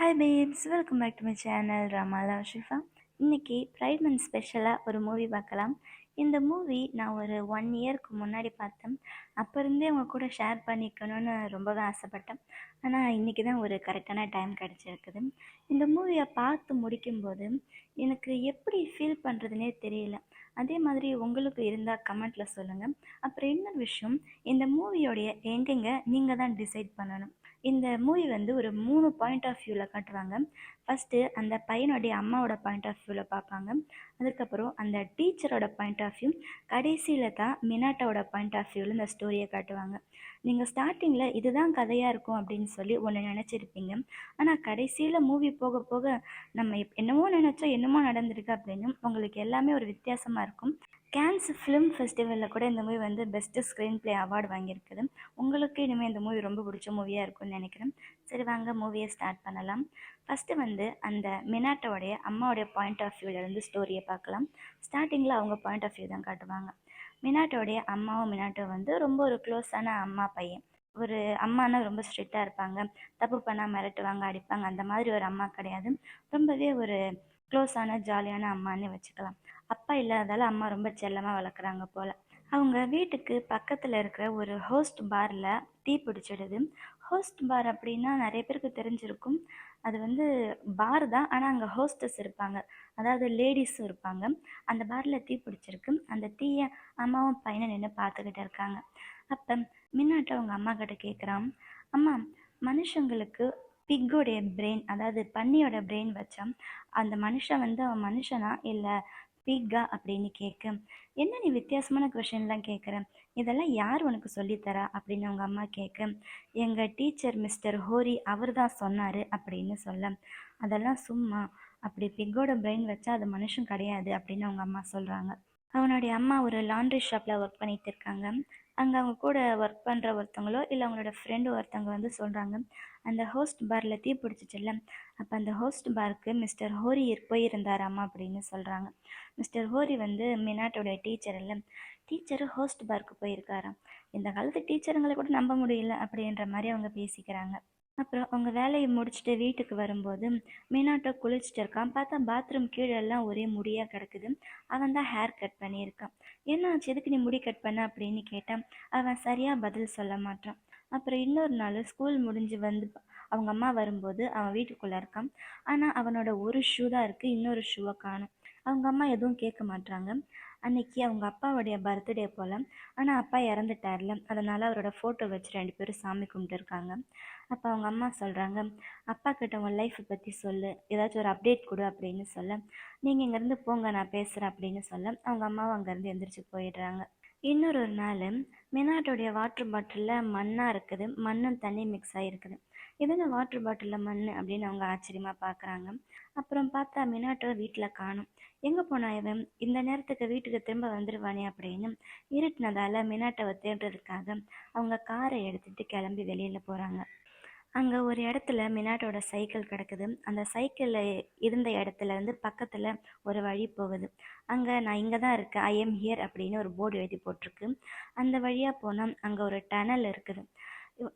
Hi babes, welcome back to my channel Ramala Shifa. இன்றைக்கி pride month ஸ்பெஷலாக ஒரு மூவி பார்க்கலாம். இந்த மூவி நான் ஒரு 1 இயருக்கு முன்னாடி பார்த்தேன். அப்போ இருந்தே உங்கள் கூட ஷேர் பண்ணிக்கணும்னு ரொம்பவே ஆசைப்பட்டேன். ஆனால் இன்றைக்கி தான் ஒரு கரெக்டான டைம் கிடச்சிருக்குது. இந்த மூவியை பார்த்து முடிக்கும்போது எனக்கு எப்படி ஃபீல் பண்ணுறதுனே தெரியல. அதே மாதிரி உங்களுக்கு இருந்தால் கமெண்ட்டில் சொல்லுங்கள். அப்புறம் இன்னொரு விஷயம், இந்த மூவியோடைய எண்டிங்கை நீங்கள் தான் டிசைட் பண்ணணும். இந்த மூவி ஒரு 3 பாயிண்ட் ஆஃப் வியூவில் காட்டுவாங்க. ஃபஸ்ட்டு அந்த பையனுடைய அம்மாவோட பாயிண்ட் ஆஃப் வியூவில் பார்ப்பாங்க. அதுக்கப்புறம் அந்த டீச்சரோட பாயிண்ட் ஆஃப் வியூ, கடைசியில் தான் மினாட்டாவோட பாயிண்ட் ஆஃப் வியூவில் இந்த ஸ்டோரியை காட்டுவாங்க. நீங்கள் ஸ்டார்டிங்கில் இதுதான் கதையாக இருக்கும் அப்படின்னு சொல்லி ஒன்று நினச்சிருப்பீங்க. ஆனால் கடைசியில் மூவி போக போக நம்ம என்னமோ நினச்சோம் என்னமோ நடந்திருக்கு அப்படின்னு உங்களுக்கு எல்லாமே ஒரு வித்தியாசமாக இருக்கும். கேன்ஸ் ஃபிலிம் ஃபெஸ்டிவலில் கூட இந்த movie best screenplay award வாங்கியிருக்குது. உங்களுக்கு இனிமேல் இந்த மூவி ரொம்ப பிடிச்ச மூவியாக இருக்கும்னு நினைக்கிறேன். சரி, வாங்க மூவியை ஸ்டார்ட் பண்ணலாம். ஃபஸ்ட்டு அந்த மினாட்டோடைய அம்மாவோடைய பாயிண்ட் ஆஃப் வியூவிலேருந்து ஸ்டோரியை பார்க்கலாம். ஸ்டார்டிங்கில் அவங்க பாயிண்ட் ஆஃப் வியூ தான் காட்டுவாங்க. மினாட்டோடைய அம்மாவும் மினாட்டோ ரொம்ப ஒரு க்ளோஸான அம்மா பையன். ஒரு அம்மானா ரொம்ப ஸ்ட்ரிக்டாக இருப்பாங்க, தப்பு பண்ணால் மிரட்டுவாங்க, அடிப்பாங்க. அந்த மாதிரி ஒரு அம்மா கிடையாது. ரொம்பவே ஒரு க்ளோஸான ஜாலியான அம்மானே வச்சுக்கலாம். அப்பா இல்லாததால் அம்மா ரொம்ப செல்லமாக வளர்க்குறாங்க போல். அவங்க வீட்டுக்கு பக்கத்தில் இருக்கிற ஒரு ஹோஸ்ட் பாரில் தீ பிடிச்சிடுது. ஹோஸ்ட் பார் அப்படின்னா நிறைய பேருக்கு தெரிஞ்சிருக்கும். அது பார் தான், ஆனால் அங்கே ஹோஸ்டஸ் இருப்பாங்க, அதாவது லேடிஸும் இருப்பாங்க. அந்த பாரில் தீ பிடிச்சிருக்கு. அந்த தீயை அம்மாவும் பையனை நின்று பார்த்துக்கிட்டு இருக்காங்க. அப்போ மின்னாட்ட அவங்க அம்மா கிட்ட கேட்குறான், அம்மா, மனுஷங்களுக்கு பிக்கோடைய பிரெயின், அதாவது பன்னியோட பிரெயின் வச்சா அந்த மனுஷன் அவன் மனுஷனா இல்லை பிக்கா அப்படின்னு கேட்க, என்ன நீ வித்தியாசமான கொஷின்லாம் கேட்குற, இதெல்லாம் யார் உனக்கு சொல்லித்தரா அப்படின்னு அவங்க அம்மா கேட்க, எங்கள் டீச்சர் மிஸ்டர் ஹோரி அவர் தான் சொன்னார் அப்படின்னு சொல்ல, அதெல்லாம் சும்மா, அப்படி பிக்கோட பிரெயின் வச்சா அது மனுஷன் கிடையாது அப்படின்னு அவங்க அம்மா சொல்கிறாங்க. அவனுடைய அம்மா ஒரு லாண்ட்ரி ஷாப்பில் ஒர்க் பண்ணிகிட்டு இருக்காங்க. அங்கே அவங்க கூட ஒர்க் பண்ணுற ஒருத்தவங்களோ இல்லை அவங்களோட ஃப்ரெண்டு ஒருத்தவங்க சொல்கிறாங்க, அந்த ஹோஸ்ட் பாரில் தீ பிடிச்சிச்சுல்ல, அப்போ அந்த ஹோஸ்ட் பாருக்கு மிஸ்டர் ஹோரி போயிருந்தாராம்மா அப்படின்னு சொல்கிறாங்க. மிஸ்டர் ஹோரி மினாட்டோடைய டீச்சர் இல்லை, டீச்சரு ஹோஸ்ட் பார்க்கு போயிருக்காராம். இந்த காலத்து டீச்சருங்களை கூட நம்ப முடியல அப்படின்ற மாதிரி அவங்க பேசிக்கிறாங்க. அப்புறம் அவங்க வேலையை முடிச்சுட்டு வீட்டுக்கு வரும்போது மினாட்டோ குளிச்சுட்டு இருக்கான். பார்த்தா பாத்ரூம் கீழெல்லாம் ஒரே முடியாக கிடக்குது. அவன் தான் ஹேர் கட் பண்ணியிருக்கான். என்னாச்சு, எதுக்கு நீ முடி கட் பண்ண அப்படின்னு கேட்டான். அவன் சரியாக பதில் சொல்ல மாட்டான். அப்புறம் இன்னொரு நாள் ஸ்கூல் முடிஞ்சு அவங்க அம்மா வரும்போது அவன் வீட்டுக்குள்ளே இருக்கான். ஆனால் அவனோட ஒரு ஷூ தான் இருக்குது, இன்னொரு ஷூவை காணும். அவங்க அம்மா எதுவும் கேட்க மாட்டாங்க. அன்னைக்கு அவங்க அப்பாவுடைய பர்த்டே போல், ஆனால் அப்பா இறந்துட்டார்ல, அதனால் அவரோட ஃபோட்டோ வச்சு 2 பேரும் சாமி கும்பிட்டுருக்காங்க. அப்போ அவங்க அம்மா சொல்கிறாங்க, அப்பா கிட்ட உங்கள் லைஃப்பை பற்றி சொல்லு, ஏதாச்சும் ஒரு அப்டேட் கொடு அப்படின்னு சொல்ல, நீங்கள் இங்கேருந்து போங்க நான் பேசுகிறேன் அப்படின்னு சொல்ல அவங்க அம்மாவும் அங்கேருந்து எந்திரிச்சு போயிடுறாங்க. இன்னொரு நாள் மினாட்டோடைய வாட்டர் பாட்டிலில் மண்ணாக இருக்குது, மண்ணும் தண்ணி மிக்ஸ் ஆகிருக்குது. எதுங்க வாட்டர் பாட்டிலில் மண் அப்படின்னு அவங்க ஆச்சரியமாக பார்க்குறாங்க. அப்புறம் பார்த்தா மினாட்டோ வீட்டில் காணும். எங்கே போனா இவன், இந்த நேரத்துக்கு வீட்டுக்கு திரும்ப வந்துடுவானே அப்படின்னு இருட்டினதால் மினாட்டோவை தேடுறதுக்காக அவங்க காரை எடுத்துகிட்டு கிளம்பி வெளியில் போகிறாங்க. அங்கே ஒரு இடத்துல மினாட்டோட சைக்கிள் கிடக்குது. அந்த சைக்கிளில் இருந்த இடத்துலேருந்து பக்கத்தில் ஒரு வழி போகுது. அங்கே நான் இங்கே தான் இருக்கேன், ஐ எம் ஹியர் அப்படின்னு ஒரு போர்டு எழுதி போட்டிருக்கு. அந்த வழியாக போனால் அங்கே ஒரு டனல் இருக்குது.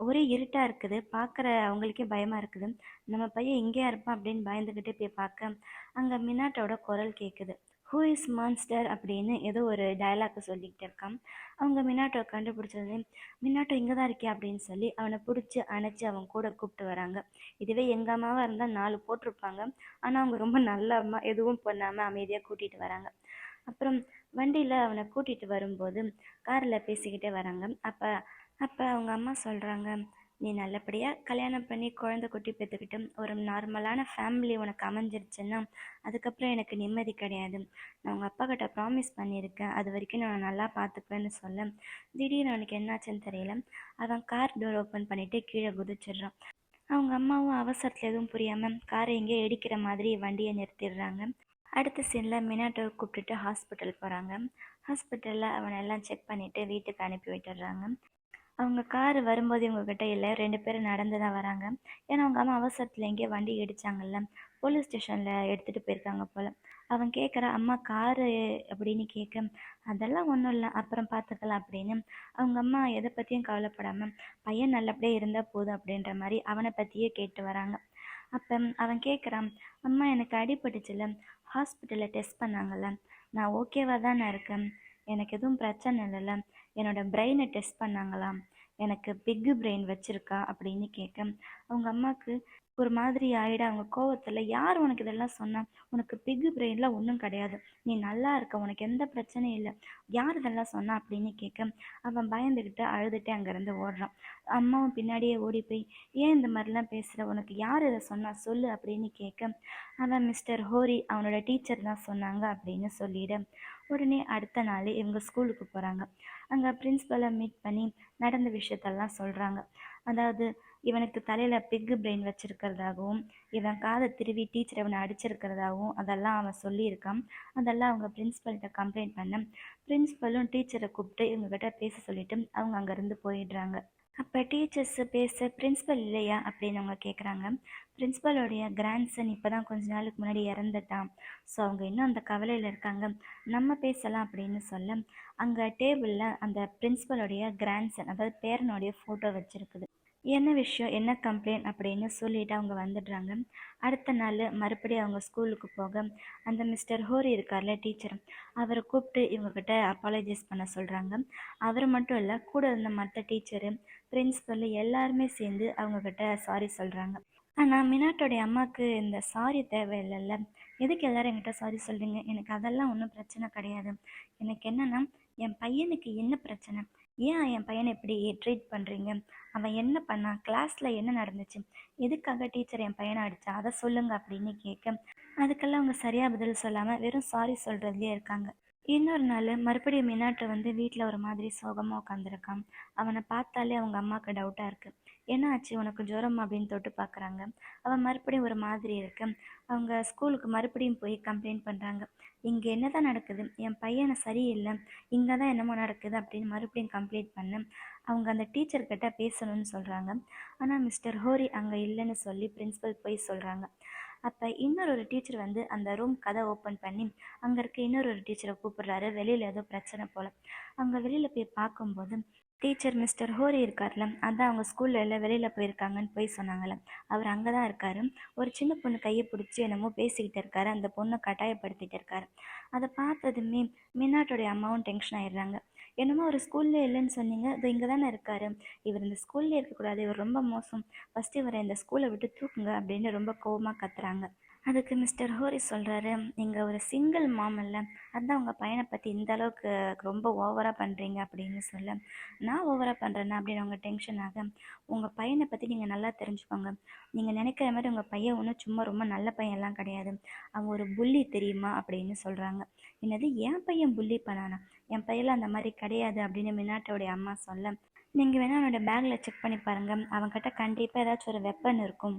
ஒரே இருட்டாக இருக்குது, பார்க்குற அவங்களுக்கே பயமாக இருக்குது. நம்ம பையன் இங்கேயா இருப்பான் அப்படின்னு பயந்துக்கிட்டே போய் பார்க்க அங்கே மினாட்டோட குரல் கேட்குது. ஹூ இஸ் மான்ஸ்டர் அப்படின்னு ஏதோ ஒரு டயலாக் சொல்லிக்கிட்டு இருக்கான். அவங்க மினாட்டோ கண்டுபிடிச்சது, மினாட்டோ இங்கே தான் இருக்கியா அப்படின்னு சொல்லி அவனை பிடிச்சி அணைச்சி அவன் கூட கூப்பிட்டு வராங்க. இதுவே எங்கள் அம்மாவாக இருந்தால் 4 போட்டிருப்பாங்க. ஆனால் அவங்க ரொம்ப நல்ல அம்மா, எதுவும் பண்ணாமல் அமைதியாக கூட்டிகிட்டு வராங்க. அப்புறம் வண்டியில் அவனை கூட்டிகிட்டு வரும்போது காரில் பேசிக்கிட்டே வராங்க. அப்போ அவங்க அம்மா சொல்கிறாங்க, நீ நல்லபடியாக கல்யாணம் பண்ணி குழந்தை குட்டி பெற்றுக்கிட்டு ஒரு நார்மலான ஃபேமிலி உனக்கு அமைஞ்சிருச்சுன்னா அதுக்கப்புறம் எனக்கு நிம்மதி கிடையாது. நான் உங்கள் அப்பா கிட்ட ப்ராமிஸ் பண்ணியிருக்கேன், அது வரைக்கும் நான் நல்லா பார்த்துப்பேன்னு சொல்ல, திடீர்னு அவனுக்கு என்னாச்சுன்னு தெரியல, அவன் கார் டோர் ஓப்பன் பண்ணிவிட்டு கீழே குதிச்சிடுறான். அவங்க அம்மாவும் அவசரத்தில் எதுவும் புரியாமல் காரை எங்கேயோ இடிக்கிற மாதிரி வண்டியை நிறுத்திடுறாங்க. அடுத்த சீனில் மினாட்டோவை கூப்பிட்டுட்டு ஹாஸ்பிட்டல் போகிறாங்க. ஹாஸ்பிட்டலில் அவனை எல்லாம் செக் பண்ணிவிட்டு வீட்டுக்கு அனுப்பி விட்டுடுறாங்க. அவங்க கார் வரும்போது இவங்கக்கிட்ட இல்லை, 2 பேரும் நடந்து தான் வராங்க. ஏன்னா அவங்க அம்மா அவசரத்தில் எங்கேயோ வண்டி இடித்தாங்கல்ல, போலீஸ் ஸ்டேஷனில் எடுத்துகிட்டு போயிருக்காங்க போல். அவன் கேட்குறா, அம்மா காரு அப்படின்னு கேட்க, அதெல்லாம் ஒன்றும் இல்லை, அப்புறம் பார்த்துக்கலாம் அப்படின்னு அவங்க அம்மா எதை பற்றியும் கவலைப்படாமல் பையன் நல்லபடியாக இருந்தால் போதும் அப்படின்ற மாதிரி அவனை பற்றியே கேட்டு வராங்க. அப்போ அவன் கேட்குறான், அம்மா எனக்கு அடிபட்டுச்சுல, ஹாஸ்பிட்டலில் டெஸ்ட் பண்ணாங்கல்ல, நான் ஓகேவாக தானே இருக்கேன், எனக்கு எதுவும் பிரச்சனை இல்லைல்ல, என்னோட பிரெயினை டெஸ்ட் பண்ணாங்களாம், எனக்கு பிக்கு பிரெயின் வச்சுருக்கா அப்படின்னு கேட்க அவங்க அம்மாவுக்கு ஒரு மாதிரி ஆகிட. அவங்க கோவத்தில், யார் உனக்கு இதெல்லாம் சொன்னா, உனக்கு பிக்கு பிரெயின்லாம் ஒன்றும் கிடையாது, நீ நல்லா இருக்க, உனக்கு எந்த பிரச்சனையும் இல்லை, யார் இதெல்லாம் சொன்னா அப்படின்னு கேட்க அவன் பயந்துக்கிட்டு அழுதுகிட்டே அங்கேருந்து ஓடுறான். அம்மாவும் பின்னாடியே ஓடி போய், ஏன் இந்த மாதிரிலாம் பேசுகிற, உனக்கு யார் இதை சொன்னா சொல்லு அப்படின்னு கேட்க அவன் மிஸ்டர் ஹோரி அவனோட டீச்சர் தான் சொன்னாங்க அப்படின்னு சொல்லிவிட, உடனே அடுத்த நாள் இவங்க ஸ்கூலுக்கு போகிறாங்க. அங்கே பிரின்ஸ்பலை மீட் பண்ணி நடந்த விஷயத்தெல்லாம் சொல்கிறாங்க. அதாவது இவனுக்கு தலையில் பிக்கு பிரெயின் வச்சுருக்கிறதாகவும், இவன் காதை திருவி டீச்சர் இவனை அடிச்சிருக்கிறதாகவும் அதெல்லாம் அவன் சொல்லியிருக்கான். அதெல்லாம் அவங்க பிரின்ஸ்பல்கிட்ட கம்ப்ளைண்ட் பண்ண பிரின்ஸ்பலும் டீச்சரை கூப்பிட்டு இவங்ககிட்ட பேச சொல்லிட்டு அவங்க அங்கேருந்து போயிடுறாங்க. அப்போ டீச்சர்ஸு பேச பிரின்ஸ்பல் இல்லையா அப்படின்னு அவங்க கேட்குறாங்க. பிரின்ஸ்பலோடைய கிராண்ட்சன் இப்போ தான் கொஞ்ச நாளுக்கு முன்னாடி இறந்துட்டான், ஸோ அவங்க இன்னும் அந்த கவலையில் இருக்காங்க, நம்ம பேசலாம் அப்படின்னு சொல்ல அங்கே டேபிளில் அந்த பிரின்ஸ்பலோடைய கிராண்ட்சன் அதாவது பேரனுடைய ஃபோட்டோ வச்சுருக்குது. என்ன விஷயம், என்ன கம்ப்ளைண்ட் அப்படின்னு சொல்லிட்டு அவங்க வந்துடுறாங்க. அடுத்த நாள் மறுபடியும் அவங்க ஸ்கூலுக்கு போக அந்த மிஸ்டர் ஹோரி இருக்கார்ல டீச்சர், அவரை கூப்பிட்டு இவங்கக்கிட்ட அப்பாலஜைஸ் பண்ண சொல்கிறாங்க. அவர் மட்டும் இல்லை, கூட இருந்த மற்ற டீச்சரு, பிரின்ஸ்பல் எல்லாருமே சேர்ந்து அவங்கக்கிட்ட சாரி சொல்கிறாங்க. ஆனால் மினாட்டோடைய அம்மாவுக்கு இந்த சாரி தேவையில்லைல்ல, எதுக்கு எல்லோரும் என்கிட்ட சாரி சொல்கிறீங்க, எனக்கு அதெல்லாம் ஒன்றும் பிரச்சனை கிடையாது, எனக்கு என்னென்னா என் பையனுக்கு என்ன பிரச்சனை, ஏன் என் பையனை இப்படி ட்ரீட் பண்ணுறீங்க, அவன் என்ன பண்ணான், கிளாஸில் என்ன நடந்துச்சு, எதுக்காக டீச்சர் என் பையனை அடித்தா அதை சொல்லுங்க அப்படின்னு கேட்க அதுக்கெல்லாம் அவங்க சரியாக பதில் சொல்லாமல் வெறும் சாரி சொல்கிறதுலே இருக்காங்க. இன்னொரு நாள் மறுபடியும் மினாட்டை வந்து வீட்டில் ஒரு மாதிரி சோகமாக உட்காந்துருக்கான். அவனை பார்த்தாலே அவங்க அம்மாவுக்கு டவுட்டாக இருக்குது. என்ன ஆச்சு, உனக்கு ஜுரம் அப்படின்னு தொட்டு பார்க்குறாங்க. அவன் மறுபடியும் ஒரு மாதிரி இருக்கு. அவங்க ஸ்கூலுக்கு மறுபடியும் போய் கம்ப்ளைண்ட் பண்ணுறாங்க. இங்கே என்ன தான் நடக்குது, என் பையனை சரியில்லை, இங்கே தான் என்னமோ நடக்குது அப்படின்னு மறுபடியும் கம்ப்ளைண்ட் பண்ண அவங்க அந்த டீச்சர்கிட்ட பேசணும்னு சொல்கிறாங்க. ஆனால் மிஸ்டர் ஹோரி அங்கே இல்லைன்னு சொல்லி பிரின்ஸிபல் போய் சொல்கிறாங்க. அப்போ இன்னொரு டீச்சர் வந்து அந்த ரூம் கதை ஓப்பன் பண்ணி அங்கே இருக்க இன்னொரு டீச்சரை கூப்பிடுறாரு. வெளியில் ஏதோ பிரச்சனை போல். அங்கே வெளியில் போய் பார்க்கும்போது டீச்சர் மிஸ்டர் ஹோரி இருக்கார்ல, அதான் அவங்க ஸ்கூலில் எல்லாம் வெளியில் போயிருக்காங்கன்னு போய் சொன்னாங்கள்ல, அவர் அங்கே தான் இருக்கார். ஒரு சின்ன பொண்ணு கையை பிடிச்சி என்னமோ பேசிக்கிட்டு இருக்காரு, அந்த பொண்ணை கட்டாயப்படுத்திட்டு இருக்காரு. அதை பார்த்ததுமே மினாட்டோடைய அம்மாவும் டென்ஷன் ஆயிடுறாங்க. என்னமோ ஒரு ஸ்கூல்லே இல்லைன்னு சொன்னீங்க, இது இங்கே தானே இருக்கார், இவர் இந்த ஸ்கூல்லே இருக்கக்கூடாது, இவர் ரொம்ப மோசம், ஃபஸ்ட்டு இவரை இந்த ஸ்கூலை விட்டு தூக்குங்க அப்படின்னு ரொம்ப கோவமாக கத்துறாங்க. அதுக்கு மிஸ்டர் ஹோரி சொல்கிறாரு, நீங்கள் ஒரு சிங்கிள் மாம் இல்லை, அதுதான் உங்கள் பையனை பற்றி இந்த அளவுக்கு ரொம்ப ஓவராக பண்ணுறீங்க அப்படின்னு சொல்ல, நான் ஓவராக பண்ணுறேன்னா அப்படின்னு அவங்க டென்ஷன் ஆக, உங்கள் பையனை பற்றி நீங்கள் நல்லா தெரிஞ்சுக்கோங்க, நீங்கள் நினைக்கிற மாதிரி உங்கள் பையன் ஒன்றும் சும்மா ரொம்ப நல்ல பையன்லாம் கிடையாது, அவன் ஒரு புள்ளி தெரியுமா அப்படின்னு சொல்கிறாங்க. என்னது, என் பையன் புள்ளி பண்ணானா, என் பையெல்லாம் அந்த மாதிரி கிடையாது அப்படின்னு மினாட்டோடைய அம்மா சொல்ல, நீங்கள் வேணால் அவனோட பேக்கில் செக் பண்ணி பாருங்கள், அவன்கிட்ட கண்டிப்பாக ஏதாச்சும் ஒரு வெப்பன் இருக்கும்,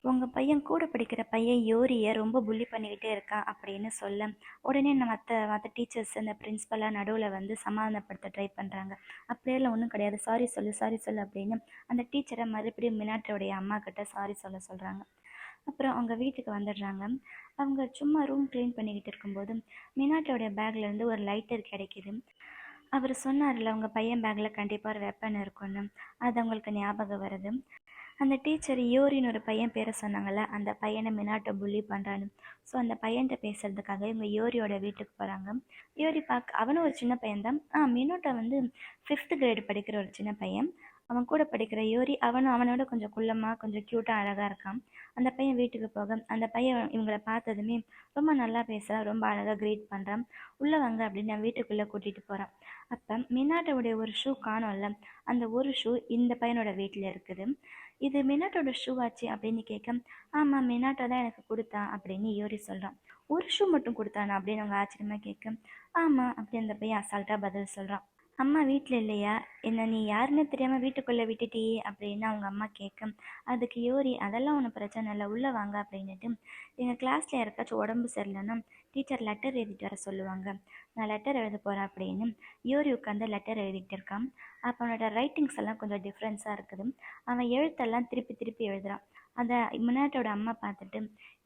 உங்கள் பையன் கூட படிக்கிற பையன் யோரியை ரொம்ப புள்ளி பண்ணிக்கிட்டே இருக்கான் அப்படின்னு சொல்ல, உடனே மற்ற மற்ற டீச்சர்ஸ் அந்த பிரின்ஸ்பலாக நடுவில் வந்து சமாதானப்படுத்த ட்ரை பண்ணுறாங்க. அப்படியெல்லாம் ஒன்றும் கிடையாது, சாரி சொல்லு சாரி சொல்லு அப்படின்னு அந்த டீச்சரை மறுபடியும் மினாட்டோடைய அம்மா கிட்ட சாரி சொல்ல சொல்கிறாங்க. அப்புறம் அவங்க வீட்டுக்கு வந்துடுறாங்க. அவங்க சும்மா ரூம் க்ளீன் பண்ணிக்கிட்டு இருக்கும்போது மினாட்டோடைய பேக்லேருந்து ஒரு லைட்டர் கிடைக்கிது. அவர் சொன்னார்ல, உங்கள் பையன் பேக்கில் கண்டிப்பாக ஒரு வெப்பன் இருக்குன்னு, அது அவங்களுக்கு ஞாபகம் வருது. அந்த டீச்சர் யோரின்னு ஒரு பையன் பேரை சொன்னாங்கள்ல, அந்த பையனை மினாட்டை புள்ளி பண்ணுறான்னு. ஸோ அந்த பையன்கிட்ட பேசுகிறதுக்காக இவங்க யோரியோட வீட்டுக்கு போகிறாங்க. யோரி பார்க்க அவனும் ஒரு சின்ன பையன்தான். மினோட்டை வந்து 5th கிரேடு படிக்கிற ஒரு சின்ன பையன். அவன் கூட படிக்கிற யோரி அவனும் அவனோட கொஞ்சம் குள்ளமாக கொஞ்சம் க்யூட்டாக அழகாக இருக்கான். அந்த பையன் வீட்டுக்கு போக அந்த பையன் இவங்களை பார்த்ததுமே ரொம்ப நல்லா பேசுகிறான், ரொம்ப அழகாக க்ரீட் பண்ணுறான். உள்ளே வாங்க அப்படின்னு நான் வீட்டுக்குள்ளே கூட்டிகிட்டு போகிறான். அப்போ மினாட்டோடைய ஒரு ஷூ காணோம்ல, அந்த ஒரு ஷூ இந்த பையனோட வீட்டில் இருக்குது. இது மினாட்டோட ஷூ ஆச்சு அப்படின்னு கேட்க, ஆமாம் மினாட்டோ தான் எனக்கு கொடுத்தான் அப்படின்னு யோரி சொல்கிறான். ஒரு ஷூ மட்டும் கொடுத்தானா அப்படின்னு அவங்க ஆச்சரியமாக கேட்க, ஆமாம் அப்படி அந்த பையன் அசால்ட்டாக பதில் சொல்கிறான். அம்மா வீட்டில் இல்லையா, என்ன நீ யாருன்னு தெரியாமல் வீட்டுக்குள்ளே விட்டுட்டியே அப்படின்னு அவங்க அம்மா கேட்க, அதுக்கு யோரி அதெல்லாம் ஒன்றும் பிரச்சனை இல்லை, உள்ளே வாங்க அப்படின்னுட்டு, எங்கள் கிளாஸில் யாருக்காச்சும் உடம்பு சரியில்லைன்னா டீச்சர் லெட்டர் எழுதிட்டு வர சொல்லுவாங்க, நான் லெட்டர் எழுத போகிறேன் அப்படின்னு யோரி உட்காந்து லெட்டர் எழுதிட்டு இருக்கான். அப்போ அவனோட ரைட்டிங்ஸ் எல்லாம் கொஞ்சம் டிஃப்ரென்ஸாக இருக்குது. அவன் எழுத்தெல்லாம் திருப்பி திருப்பி எழுதுகிறான். அதை மினாட்டோட அம்மா பார்த்துட்டு,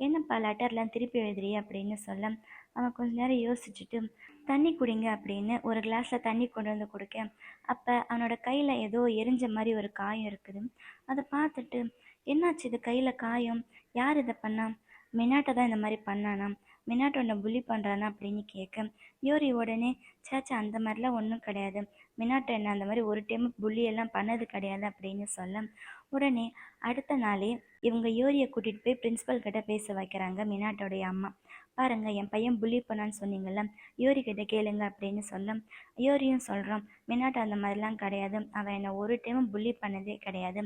என்னப்பா லெட்டர்லாம் திருப்பி எழுதுறிய அப்படின்னு சொல்ல, அவன் கொஞ்ச நேரம் யோசிச்சுட்டு, தண்ணி குடிங்க அப்படின்னு ஒரு கிளாஸில் தண்ணி கொண்டு வந்து கொடுக்க, அப்போ அவனோட கையில் ஏதோ எரிஞ்ச மாதிரி ஒரு காயம் இருக்குது. அதை பார்த்துட்டு, என்னாச்சு இது கையில் காயம், யார் இதை பண்ணா? மினாட்டை தான் இந்த மாதிரி பண்ணானா? மினாட்டோ உன்னை புள்ளி பண்ணுறானா அப்படின்னு கேட்க யோரி உடனே சேச்சா அந்த மாதிரிலாம் ஒன்றும் கிடையாது, மினாட்டோ என்ன அந்த மாதிரி ஒரு டைம் புள்ளி எல்லாம் பண்ணது கிடையாது அப்படின்னு சொல்ல உடனே அடுத்த நாளே இவங்க யோரியை கூட்டிகிட்டு போய் பிரின்ஸிபல் கிட்ட பேச வைக்கிறாங்க மினாட்டோடைய அம்மா. பாருங்க என் பையன் புள்ளி பண்ணான்னு சொன்னீங்கல்ல, யோரி கிட்ட கேளுங்க அப்படின்னு சொல்ல யோரியும் சொல்கிறான் மினாட்டோ அந்த மாதிரிலாம் கிடையாது, அவன் என்னை ஒரு டைமும் புள்ளி பண்ணதே கிடையாது,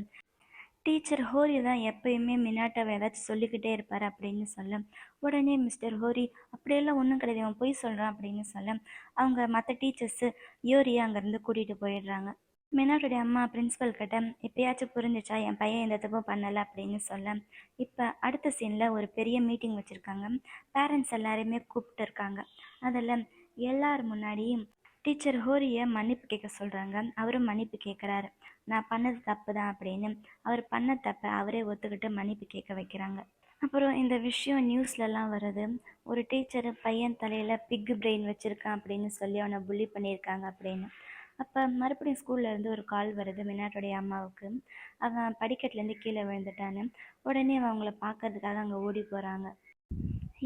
டீச்சர் ஹோரி தான் எப்பயுமே மினாட்டாவை ஏதாச்சும் சொல்லிக்கிட்டே இருப்பார் அப்படின்னு சொல்ல உடனே மிஸ்டர் ஹோரி அப்படியெல்லாம் ஒன்றும் கிடையாது அவன் பொய் சொல்கிறான் அப்படின்னு சொல்ல அவங்க மற்ற டீச்சர்ஸு யோரியை அங்கேருந்து கூட்டிகிட்டு போயிடுறாங்க. மினாட்டோடைய அம்மா பிரின்ஸிபல் கிட்ட எப்பயாச்சும் புரிஞ்சிச்சா என் பையன் எந்த தப்பும் பண்ணலை அப்படின்னு சொல்ல இப்போ அடுத்த சீனில் ஒரு பெரிய மீட்டிங் வச்சுருக்காங்க. பேரண்ட்ஸ் எல்லாரையுமே கூப்பிட்டு இருக்காங்க. அதில் எல்லார் முன்னாடியும் டீச்சர் ஹோரியை மன்னிப்பு கேட்க சொல்கிறாங்க. அவரும் மன்னிப்பு கேட்குறாரு. நான் பண்ணது தப்பு தான் அப்படின்னு அவர் பண்ண தப்பை அவரே ஒத்துக்கிட்டு மன்னிப்பு கேட்க வைக்கிறாங்க. அப்புறம் இந்த விஷயம் நியூஸ்லலாம் வருது. ஒரு டீச்சர் பையன் தலையில் பிக் பிரெயின் வச்சுருக்கான் அப்படின்னு சொல்லி அவனை புள்ளி பண்ணியிருக்காங்க அப்படின்னு. அப்போ மறுபடியும் ஸ்கூல்லேருந்து ஒரு கால் வருது மினாட்டோடைய அம்மாவுக்கு. அவன் படிக்கட்டுலேருந்து கீழே விழுந்துட்டான்னு. உடனே அவங்கள பார்க்கறதுக்காக அங்கே ஓடி போகிறாங்க.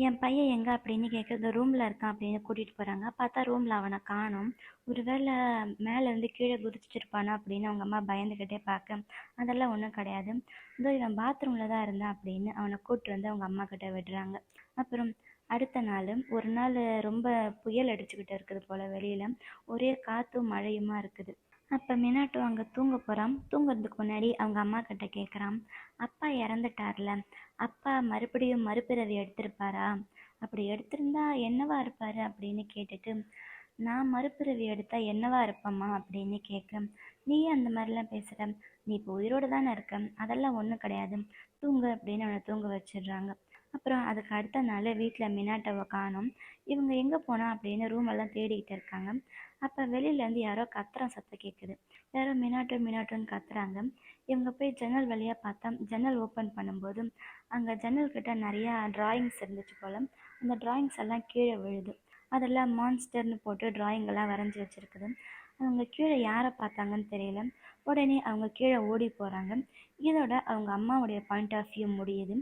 என் பையன் எங்கே அப்படின்னு கேட்க இந்த ரூமில் இருக்கான் அப்படின்னு கூட்டிகிட்டு போகிறாங்க. பார்த்தா ரூமில் அவனை காணோம். ஒரு வேளை மேலேருந்து கீழே குதிச்சிருப்பானா அப்படின்னு அவங்க அம்மா பயந்துக்கிட்டே பார்க்க அதெல்லாம் ஒன்றும் கிடையாது, இதோ இவன் பாத்ரூமில் தான் இருந்தான் அப்படின்னு அவனை கூப்பிட்டு வந்து அவங்க அம்மா கிட்ட விடுறாங்க. அப்புறம் அடுத்த நாள் ஒரு நாள் ரொம்ப புயல் அடிச்சுக்கிட்டு இருக்குது போல் வெளியில், ஒரே காற்றும் மழையுமா இருக்குது. அப்போ மினாட்டோ அங்கே தூங்க போகிறான். தூங்குறதுக்கு முன்னாடி அவங்க அம்மா கிட்ட கேட்குறான், அப்பா இறந்துட்டார்ல, அப்பா மறுபடியும் மறுபிறவி எடுத்திருப்பாரா? அப்படி எடுத்திருந்தா என்னவா இருப்பார் அப்படின்னு கேட்டுட்டு நான் மறுபிறவி எடுத்தா என்னவா இருப்பம்மா அப்படின்னு கேட்க நீ அந்த மாதிரிலாம் பேசுகிற, நீ இப்போ உயிரோடு தானே இருக்க, அதெல்லாம் ஒன்றும் கிடையாது, தூங்கு அப்படின்னு அவனை தூங்க வச்சிடுறாங்க. அப்புறம் அதுக்கு அடுத்த நாள் வீட்டில் மினாட்டோவை காணோம். இவங்க எங்கே போனா அப்படின்னு ரூம் எல்லாம் தேடிக்கிட்டு இருக்காங்க. அப்போ வெளியிலேருந்து யாரோ கத்துற சத்தம் கேட்குது. யாரோ மினாட்டோ மினாட்டோன்னு கத்துறாங்க. இவங்க போய் ஜன்னல் வழியாக பார்த்தா ஜன்னல் ஓப்பன் பண்ணும்போது அங்கே ஜன்னல் கிட்ட நிறையா ட்ராயிங்ஸ் இருந்துச்சு போல். அந்த ட்ராயிங்ஸ் எல்லாம் கீழே விழுது. அதெல்லாம் மான்ஸ்டர்னு போட்டு ட்ராயிங்கெல்லாம் வரைஞ்சி வச்சுருக்குது. அவங்க கீழே யாரை பார்த்தாங்கன்னு தெரியல. உடனே அவங்க கீழே ஓடி போகிறாங்க. இதோட அவங்க அம்மாவுடைய பாயிண்ட் ஆஃப் வியூ முடியுது.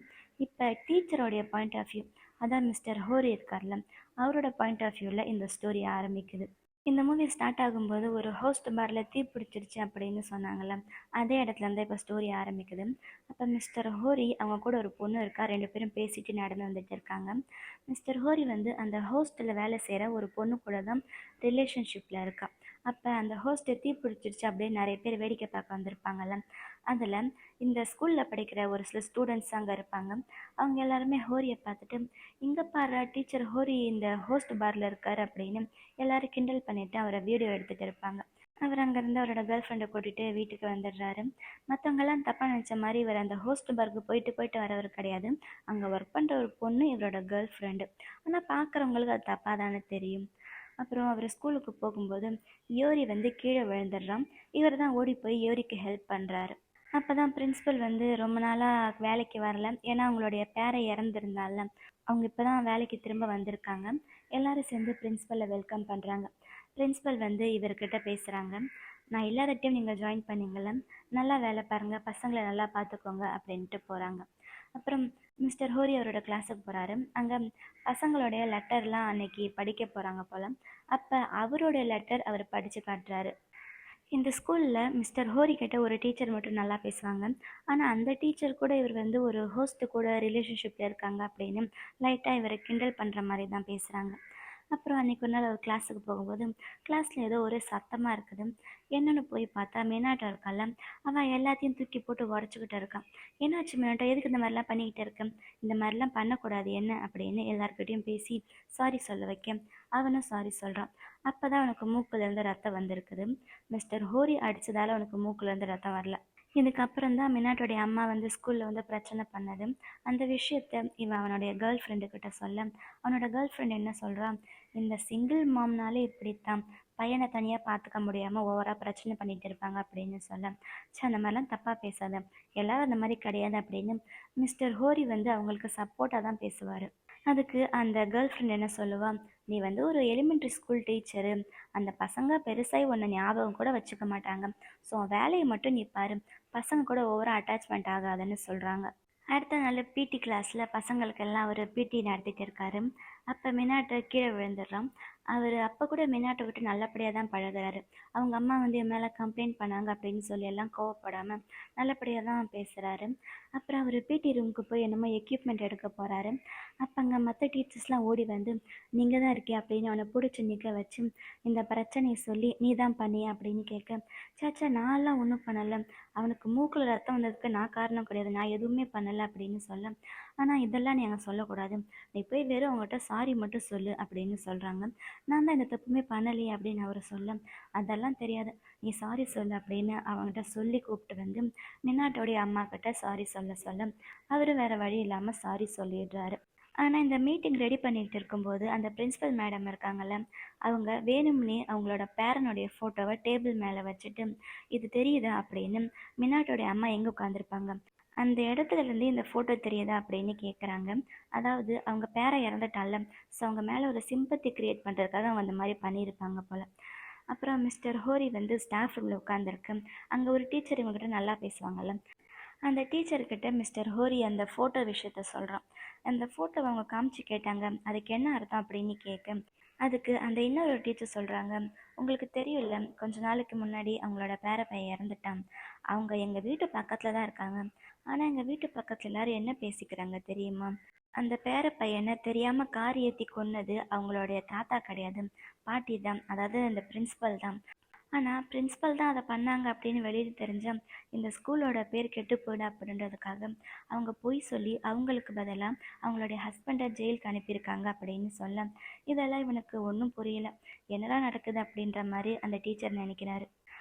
இப்போ டீச்சரோடைய பாயிண்ட் ஆஃப் வியூ, அதான் மிஸ்டர் ஹோரி இருக்கார்ல, அவரோட பாயிண்ட் ஆஃப் வியூவில் இந்த ஸ்டோரி ஆரம்பிக்குது. இந்த மூவி ஸ்டார்ட் ஆகும்போது ஒரு ஹோஸ்ட் பாரில் தீ பிடிச்சிருச்சு அப்படின்னு சொன்னாங்கள்ல, அதே இடத்துல இருந்து இப்போ ஸ்டோரி ஆரம்பிக்குது. அப்போ மிஸ்டர் ஹோரி அவங்க கூட ஒரு பொண்ணு இருக்கா, 2 பேரும் பேசிட்டு நடந்து வந்துட்டு இருக்காங்க. மிஸ்டர் ஹோரி வந்து அந்த ஹோஸ்டலில் வேலை செய்கிற ஒரு பொண்ணு கூட தான் ரிலேஷன்ஷிப்பில் இருக்கா. அப்போ அந்த ஹோஸ்ட்டை தீ பிடிச்சிருச்சு அப்படின்னு நிறைய பேர் வேடிக்கை பார்க்க வந்திருப்பாங்கள்ல, அதில் இந்த ஸ்கூலில் படிக்கிற ஒரு சில ஸ்டூடெண்ட்ஸ் அங்கே இருப்பாங்க. அவங்க எல்லாருமே ஹோரியை பார்த்துட்டு இங்கே பாரு டீச்சர் ஹோரி இந்த ஹோஸ்ட் பாரில் இருக்கார் அப்படின்னு எல்லாரும் கிண்டல் பண்ணிவிட்டு அவரை வீடியோ எடுத்துகிட்டு இருப்பாங்க. அவர் அங்கேருந்து அவரோட கேர்ள் ஃப்ரெண்டை கூட்டிகிட்டு வீட்டுக்கு வந்துடுறாரு. மற்றவங்கெல்லாம் தப்பாக நினச்ச மாதிரி இவர் அந்த ஹோஸ்ட் பார்க்கு போயிட்டு போயிட்டு வரவர் கிடையாது, அங்கே ஒர்க் பண்ணுற ஒரு பொண்ணு இவரோட கேர்ள் ஃப்ரெண்டு. ஆனால் பார்க்குறவங்களுக்கு அது தப்பாக தானே தெரியும். அப்புறம் அவர் ஸ்கூலுக்கு போகும்போது யோரி வந்து கீழே விழுந்துடுறான். இவர் தான் ஓடி போய் யோரிக்கு ஹெல்ப் பண்ணுறாரு. அப்போ தான் பிரின்ஸிபல் வந்து ரொம்ப நாளாக வேலைக்கு வரல, ஏன்னா அவங்களுடைய பேரை இறந்துருந்தால அவங்க இப்போ தான் வேலைக்கு திரும்ப வந்திருக்காங்க. எல்லாரும் சேர்ந்து பிரின்ஸிபலை வெல்கம் பண்ணுறாங்க. பிரின்ஸிபல் வந்து இவர்கிட்ட பேசுகிறாங்க, நான் இல்லாத டைம் நீங்கள் ஜாயின் பண்ணீங்கள, நல்லா வேலை பாருங்கள், பசங்களை நல்லா பார்த்துக்கோங்க அப்படின்ட்டு போகிறாங்க. அப்புறம் மிஸ்டர் ஹோரி அவரோட கிளாஸுக்கு போகிறாரு. அங்கே பசங்களுடைய லெட்டர்லாம் அன்னைக்கு படிக்க போகிறாங்க போல். அப்போ அவருடைய லெட்டர் அவர் படித்து காட்டுறாரு. இந்த ஸ்கூலில் மிஸ்டர் ஹோரி கிட்ட ஒரு டீச்சர் மட்டும் நல்லா பேசுவாங்க. ஆனால் அந்த டீச்சர் கூட இவர் வந்து ஒரு ஹோஸ்ட்டு கூட ரிலேஷன்ஷிப்பில் இருக்காங்க அப்படின்னு லைட்டாக இவரை கிண்டல் பண்ணுற மாதிரி தான் பேசுகிறாங்க. அப்புறம் அன்றைக்கி ஒரு நாள் அவர் கிளாஸுக்கு போகும்போது கிளாஸில் ஏதோ ஒரு சத்தமாக இருக்குது. என்னென்னு போய் பார்த்தா மினாட்டோ இருக்கான்ல, அவன் எல்லாத்தையும் தூக்கி போட்டு உடச்சிக்கிட்டு இருக்கான். என்னாச்சு மினாட்டோ, எதுக்கு இந்த மாதிரிலாம் பண்ணிக்கிட்டு இருக்கேன், இந்த மாதிரிலாம் பண்ணக்கூடாது என்ன அப்படின்னு எல்லாருக்கிட்டையும் பேசி சாரி சொல்ல வைக்க அவனும் சாரி சொல்கிறான். அப்போ தான் அவனுக்கு மூக்குலேருந்து ரத்தம் வந்திருக்குது. மிஸ்டர் ஹோரி அடித்ததால் அவனுக்கு மூக்குலேருந்து ரத்தம் வரல. இதுக்கப்புறம் தான் மினாட்டோடைய அம்மா வந்து ஸ்கூலில் வந்து பிரச்சனை பண்ணது. அந்த விஷயத்த இவன் அவனுடைய கேர்ள் ஃப்ரெண்டுக்கிட்ட சொல்ல அவனோட கேர்ள் ஃப்ரெண்ட் என்ன சொல்கிறான், இந்த சிங்கிள் மாம்னாலே இப்படித்தான், பையனை தனியாக பார்த்துக்க முடியாமல் ஓவராக பிரச்சனை பண்ணிகிட்டு இருப்பாங்க அப்படின்னு சொல்ல, சே அந்த மாதிரிலாம் தப்பாக பேசாத, எல்லாரும் அந்த மாதிரி கிடையாது அப்படின்னு மிஸ்டர் ஹோரி வந்து அவங்களுக்கு சப்போர்ட்டாக தான் பேசுவார். அதுக்கு அந்த கேர்ள் ஃப்ரெண்ட் என்ன சொல்லுவாள், நீ வந்து ஒரு எலிமெண்ட்ரி ஸ்கூல் டீச்சரு, அந்த பசங்க பெருசாகி உன்னை ஞாபகம் கூட வச்சுக்க மாட்டாங்க, ஸோ வேலையை மட்டும் நீ பாரு, பசங்க கூட ஓவராக அட்டாச்மெண்ட் ஆகாதுன்னு சொல்கிறாங்க. அடுத்த நாள் பிடி கிளாஸில் பசங்களுக்கெல்லாம் அவர் பிடி நடத்திட்டு இருக்காரு. அப்போ மினாட்டை கீழே விழுந்துடுறான். அவர் அப்போ கூட மினாட்டை விட்டு நல்லபடியாக தான் பழகுறாரு. அவங்க அம்மா வந்து என் மேலே கம்ப்ளைண்ட் பண்ணாங்க அப்படின்னு சொல்லி எல்லாம் கோவப்படாமல் நல்லபடியாக தான் பேசுகிறாரு. அப்புறம் அவர் பிடி ரூமுக்கு போய் என்னமோ எக்யூப்மெண்ட் எடுக்க போகிறாரு. அப்போ அங்கே மற்ற டீச்சர்ஸ்லாம் ஓடி வந்து நீங்கள் தான் இருக்கே அப்படின்னு அவனை பிடிச்சி நிற்க வச்சு இந்த பிரச்சனையை சொல்லி நீ தான் பண்ணிய அப்படின்னு கேட்க, சேச்சா நான்லாம் ஒன்றும் பண்ணலை, அவனுக்கு மூக்கில் ரத்தம் வந்ததுக்கு நான் காரணம் கிடையாது, நான் எதுவுமே பண்ணலை அப்படின்னு சொல்ல, ஆனால் இதெல்லாம் நீ அங்கே சொல்லக்கூடாது, நீ போய் வெறும் அவங்ககிட்ட சாரி மட்டும் சொல்லு அப்படின்னு சொல்கிறாங்க. நான் தான் இந்த தப்புமே பண்ணலையே அப்படின்னு அவர் சொல்ல, அதெல்லாம் தெரியாது, நீ சாரி சொல்லு அப்படின்னு அவங்ககிட்ட சொல்லி கூப்பிட்டு வந்து மின்னாட்டோடைய அம்மா கிட்ட சாரி சொல்ல சொல்ல அவர் வேறு வழி இல்லாமல் சாரி சொல்லிடுறாரு. ஆனால் இந்த மீட்டிங் ரெடி பண்ணிகிட்டு இருக்கும்போது அந்த பிரின்ஸிபல் மேடம் இருக்காங்கல்ல, அவங்க வேணும்னே அவங்களோட பேரனுடைய ஃபோட்டோவை டேபிள் மேலே வச்சுட்டு இது தெரியுதா அப்படின்னு மினாட்டோடைய அம்மா எங்கே உட்காந்துருப்பாங்க அந்த இடத்துல இருந்து இந்த ஃபோட்டோ தெரியுதா அப்படின்னு கேட்குறாங்க. அதாவது அவங்க பேரை இறந்துட்டால, ஸோ அவங்க மேலே ஒரு சிம்பத்தி க்ரியேட் பண்ணுறதுக்காக அவங்க அந்த மாதிரி பண்ணியிருப்பாங்க போல். அப்புறம் மிஸ்டர் ஹோரி வந்து ஸ்டாஃப் ரூமில் உட்காந்துருக்கு. அங்கே ஒரு டீச்சர் இவங்ககிட்ட நல்லா பேசுவாங்கள்ல, அந்த டீச்சர்கிட்ட மிஸ்டர் ஹோரி அந்த ஃபோட்டோ விஷயத்த சொல்கிறான். அந்த ஃபோட்டோவை அவங்க காமிச்சு கேட்டாங்க, அதுக்கு என்ன அர்த்தம் அப்படின்னு கேட்க, அதுக்கு அந்த இன்னொரு டீச்சர் சொல்கிறாங்க, உங்களுக்கு தெரியும்ல கொஞ்ச நாளைக்கு முன்னாடி அவங்களோட பேர பையன் இறந்துட்டான், அவங்க எங்கள் வீட்டு பக்கத்தில் தான் இருக்காங்க, ஆனால் எங்கள் வீட்டு பக்கத்தில் எல்லோரும் என்ன பேசிக்கிறாங்க தெரியுமா, அந்த பேர பையனை தெரியாமல் கார் ஏற்றி கொன்னது அவங்களுடைய தாத்தா கிடையாது, பாட்டி தான், அதாவது அந்த பிரின்ஸிபல் தான். ஆனால் பிரின்ஸிபல் தான் அதை பண்ணாங்க அப்படின்னு வெளியில் தெரிஞ்சால் இந்த ஸ்கூலோட பேர் கெட்டு போயிடும் அப்படின்றதுக்காக அவங்க பொய் சொல்லி அவங்களுக்கு பதிலாக அவங்களுடைய ஹஸ்பண்டை ஜெயிலுக்கு அனுப்பியிருக்காங்க அப்படின்னு சொல்ல, இதெல்லாம் இவனுக்கு ஒன்றும் புரியல, என்னடா நடக்குது அப்படின்ற மாதிரி அந்த டீச்சர் நினைக்கிறாரு.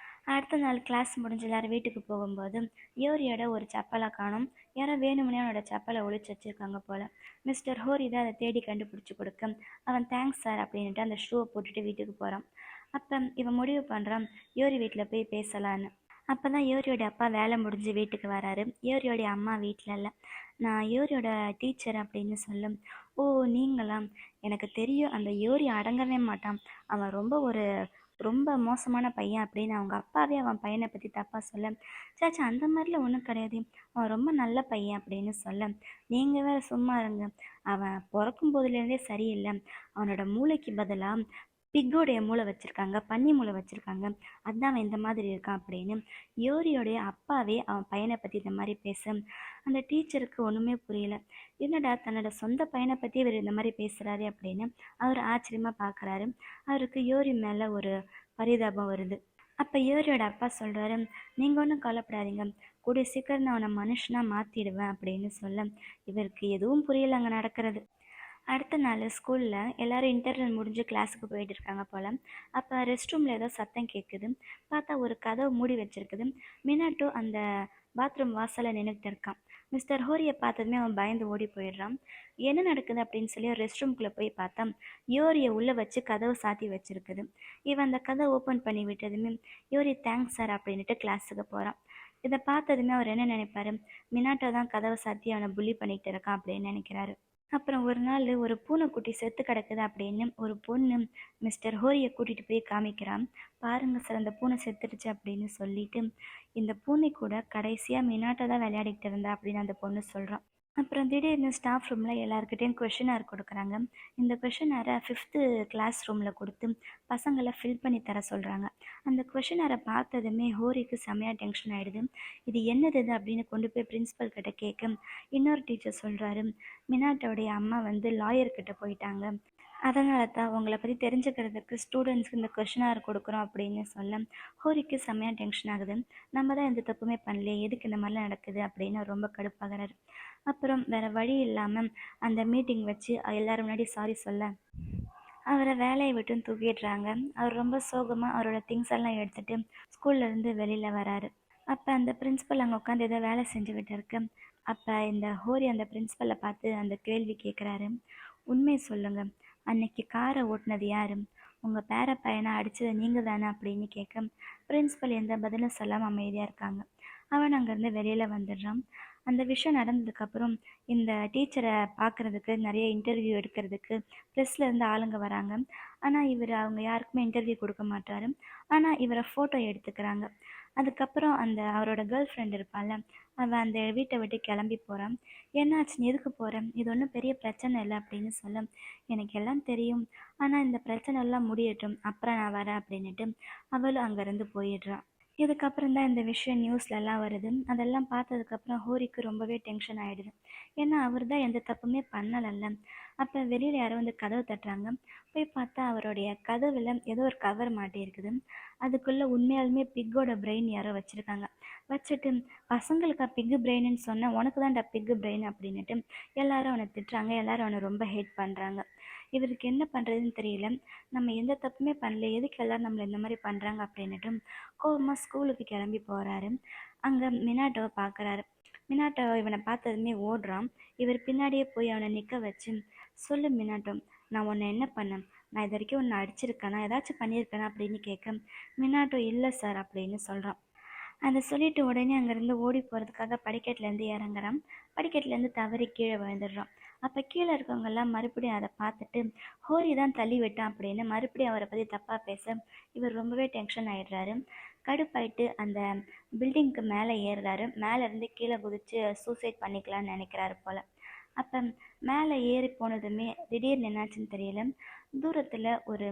அடுத்த நாள் கிளாஸ் முடிஞ்ச எல்லாரும் வீட்டுக்கு போகும்போது யோரியோட ஒரு செப்பலை காணும். யாரோ வேணும்னே அவனோட செப்பலை ஒழிச்சு வச்சுருக்காங்க போல். மிஸ்டர் ஹோரி தான் அதை தேடி கண்டுபிடிச்சி கொடுக்க, அவன் தேங்க்ஸ் சார் அப்படின்ட்டு அந்த ஷூவை போட்டுட்டு வீட்டுக்கு போகிறான். அப்போ இவன் முடிவு பண்ணுறான் யோரி வீட்டில் போய் பேசலான்னு. அப்போ தான் யோரியோட அப்பா வேலை முடிஞ்சு வீட்டுக்கு வராரு. யோரியோடைய அம்மா வீட்டில் இல்லை. நான் யோரியோட டீச்சர் அப்படின்னு சொல்லும். ஓ நீங்களா, எனக்கு தெரியும், அந்த யோரி அடங்கவே மாட்டான், அவன் ரொம்ப மோசமான பையன் அப்படின்னு அவங்க அப்பாவே அவன் பையனை பற்றி தப்பாக சொல்ல, சாச்சா அந்த மாதிரிலாம் ஒன்றும் கிடையாது, அவன் ரொம்ப நல்ல பையன் அப்படின்னு சொல்ல, நீங்கள் வேறு சும்மா இருங்க, அவன் பிறக்கும் போதுலேருந்தே சரியில்லை, அவனோட மூளைக்கு பதிலாக பிக்கோடைய மூளை வச்சுருக்காங்க, பன்னி மூளை வச்சுருக்காங்க, அதுதான் அவன் இந்த மாதிரி இருக்கான் அப்படின்னு யோரியோடைய அப்பாவே அவன் பையனை பற்றி இந்த மாதிரி பேச, அந்த டீச்சருக்கு ஒன்றுமே புரியல, என்னடா தன்னோட சொந்த பையனை பற்றி இவர் இந்த மாதிரி பேசுகிறாரு அப்படின்னு அவர் ஆச்சரியமாக பார்க்குறாரு. அவருக்கு யோரி மேலே ஒரு பரிதாபம் வருது. அப்போ யோரியோட அப்பா சொல்கிறாரு, நீங்கள் ஒன்றும் கவலைப்படாதீங்க, கூடிய சீக்கிரம் நான் அவனை மனுஷனாக மாற்றிடுவேன் அப்படின்னு சொல்ல, இவருக்கு எதுவும் புரியல அங்கே நடக்கிறது. அடுத்த நாள் ஸ்கூலில் எல்லோரும் இன்டர்வல் முடிஞ்சு கிளாஸுக்கு போயிட்டு இருக்காங்க போல். அப்போ ரெஸ்ட் ரூமில் ஏதோ சத்தம் கேட்குது. பார்த்தா ஒரு கதவு மூடி வச்சுருக்குது. மினாட்டோ அந்த பாத்ரூம் வாசலில் நின்றுட்டு இருக்கான். மிஸ்டர் ஹோரியை பார்த்ததுமே அவன் பயந்து ஓடி போயிடுறான். என்ன நடக்குது அப்படின்னு சொல்லி ரெஸ்ட் ரூம்குள்ளே போய் பார்த்தா யோரியை உள்ளே வச்சு கதவு சாத்தி வச்சுருக்குது. இவன் அந்த கதவை ஓப்பன் பண்ணி விட்டதுமே யோரி தேங்க்ஸ் சார் அப்படின்ட்டு கிளாஸுக்கு போகிறான். இதை பார்த்ததுமே அவர் என்ன நினைப்பாரு, மினாட்டோ தான் கதவை சாத்தி அவனை புள்ளி பண்ணிகிட்டு இருக்கான் அப்படின்னு நினைக்கிறாரு. அப்புறம் ஒரு நாள் ஒரு பூனைக்குட்டி செத்து கிடக்குது அப்படின்னு ஒரு பொண்ணு மிஸ்டர் ஹோரியை கூட்டிகிட்டு போய் காமிக்கிறான். பாருங்கள் சார் அந்த பூனை செத்துடுச்சு அப்படின்னு சொல்லிட்டு, இந்த பூனை கூட கடைசியாக மினாட்டை தான் விளையாடிக்கிட்டு இருந்தா அப்படின்னு அந்த பொண்ணு சொல்கிறான். அப்புறம் திடீர்னு ஸ்டாஃப் ரூமில் எல்லாருக்கிட்டையும் கொஷின் கொடுக்குறாங்க. இந்த கொஷின் ஃபிஃப்த்து கிளாஸ் ரூமில் கொடுத்து பசங்களை ஃபில் பண்ணி தர சொல்கிறாங்க. அந்த கொஷின் பார்த்ததுமே ஹோரிக்கு செம்மையாக டென்ஷன் ஆகிடுது. இது என்னது இது அப்படின்னு கொண்டு போய் பிரின்ஸிபல் கிட்ட கேட்க, இன்னொரு டீச்சர் சொல்கிறாரு, மினாட்டோடைய அம்மா வந்து லாயர்கிட்ட போயிட்டாங்க, அதனால தான் உங்களை பற்றி தெரிஞ்சுக்கிறதுக்கு ஸ்டூடெண்ட்ஸ்க்கு இந்த கொஷினார் கொடுக்குறோம் அப்படின்னு சொல்ல, ஹோரிக்கு செம்மையாக டென்ஷன் ஆகுது. நம்ம தான் எந்த தப்புமே பண்ணலையே, எதுக்கு இந்த மாதிரிலாம் நடக்குது அப்படின்னு ரொம்ப கடுப்பாகிறாரு. அப்புறம் வேறு வழி இல்லாமல் அந்த மீட்டிங் வச்சு எல்லோரும் முன்னாடி சாரி சொல்ல அவரை வேலையை விட்டு தூக்கிடுறாங்க. அவர் ரொம்ப சோகமாக அவரோட திங்ஸ் எல்லாம் எடுத்துகிட்டு ஸ்கூல்லேருந்து வெளியில் வராரு. அப்போ அந்த பிரின்ஸிபல் அங்கே உட்காந்து ஏதோ வேலை செஞ்சுக்கிட்டு இருக்கு. அப்போ இந்த ஹோரி அந்த பிரின்ஸிபலை பார்த்து அந்த கேள்வி கேட்குறாரு, உண்மையை சொல்லுங்கள், அன்னைக்கு காரை ஓட்டினது யார், உங்கள் பேர பையனை அடித்தது நீங்கள் தானே அப்படின்னு கேட்க, பிரின்ஸிபல் எந்த பதிலும் சொல்லாமல் அமைதியாக இருக்காங்க. அவன் அங்கேருந்து வெளியில் வந்துடுறான். அந்த விஷயம் நடந்ததுக்கப்புறம் இந்த டீச்சரை பார்க்குறதுக்கு நிறைய இன்டர்வியூ எடுக்கிறதுக்கு ப்ரெஸ்லேருந்து ஆளுங்க வராங்க. ஆனால் அவங்க யாருக்குமே இன்டர்வியூ கொடுக்க மாட்டார். ஆனால் இவரை ஃபோட்டோ எடுத்துக்கிறாங்க. அதுக்கப்புறம் அந்த அவரோட கேர்ள் ஃப்ரெண்ட் இருப்பாள்ல, அவள் அந்த வீட்டை விட்டு கிளம்பி போகிறான். என்னாச்சு, நீ எதுக்கு போகிறேன், இது ஒன்றும் பெரிய பிரச்சனை இல்லை அப்படின்னு சொல்ல, எனக்கு எல்லாம் தெரியும், ஆனால் இந்த பிரச்சனை எல்லாம் முடியட்டும், அப்புறம் நான் வரேன் அப்படின்னுட்டு அவளும் அங்கேருந்து போயிடுறான். இதுக்கப்புறம் தான் இந்த விஷயம் நியூஸ்லலாம் வருது. அதெல்லாம் பார்த்ததுக்கப்புறம் ஹோரிக்கு ரொம்பவே டென்ஷன் ஆகிடுது. ஏன்னா அவர் தான் எந்த தப்புமே பண்ணலைல்ல. அப்போ வெளியில் யாரோ வந்து கதவு தட்டுறாங்க. போய் பார்த்தா அவருடைய கதவில் ஏதோ ஒரு கவர் மாட்டியிருக்குது. அதுக்குள்ளே உண்மையாலுமே பிக்கோட பிரெயின் யாரோ வச்சுருக்காங்க. வச்சுட்டு, பசங்களுக்கா பிக்கு பிரெயின்னு சொன்னேன், உனக்கு தான்டா பிக்கு பிரெயின் அப்படின்னுட்டு எல்லாரும் அவனை திட்டுறாங்க. எல்லாரும் அவனை ரொம்ப ஹேட் பண்ணுறாங்க. இவருக்கு என்ன பண்ணுறதுன்னு தெரியல. நம்ம எந்த தப்புமே பண்ணல, எதுக்கு எல்லோரும் நம்மளை இந்த மாதிரி பண்ணுறாங்க அப்படின்னுட்டு கோவமாக ஸ்கூலுக்கு கிளம்பி போகிறாரு. அங்கே மினாட்டோவை பார்க்குறாரு. மினாட்டோ இவனை பார்த்ததுமே ஓடுறான். இவர் பின்னாடியே போய் அவனை நிற்க வச்சு, சொல்லு மினாட்டோ, நான் உன்னை என்ன பண்ணேன், நான் இது வரைக்கும் உன்னை அடிச்சிருக்கேனா, ஏதாச்சும் பண்ணியிருக்கேனா அப்படின்னு கேட்க, மினாட்டோ இல்லை சார் அப்படின்னு சொல்கிறான். அதை சொல்லிட்டு உடனே அங்கேருந்து ஓடி போகிறதுக்காக படிக்கட்டுலேருந்து இறங்குறான். படிக்கட்டுலேருந்து தவறி கீழே விழுந்துடுறான். அப்போ கீழே இருக்கவங்கெல்லாம் மறுபடியும் அதை பார்த்துட்டு, ஹோரி தான் தள்ளி விட்டான் அப்படின்னு மறுபடியும் அவரை பற்றி தப்பாக பேச இவர் ரொம்பவே டென்ஷன் ஆகிடுறாரு. கடுப்பாயிட்டு அந்த பில்டிங்க்கு மேலே ஏறுறாரு. மேலேருந்து கீழே குதித்து சூசைட் பண்ணிக்கலான்னு நினைக்கிறாரு போல். அப்போ மேலே ஏறி போனதுமே திடீர்னு என்னாச்சுன்னு தெரியல, தூரத்தில் ஒரு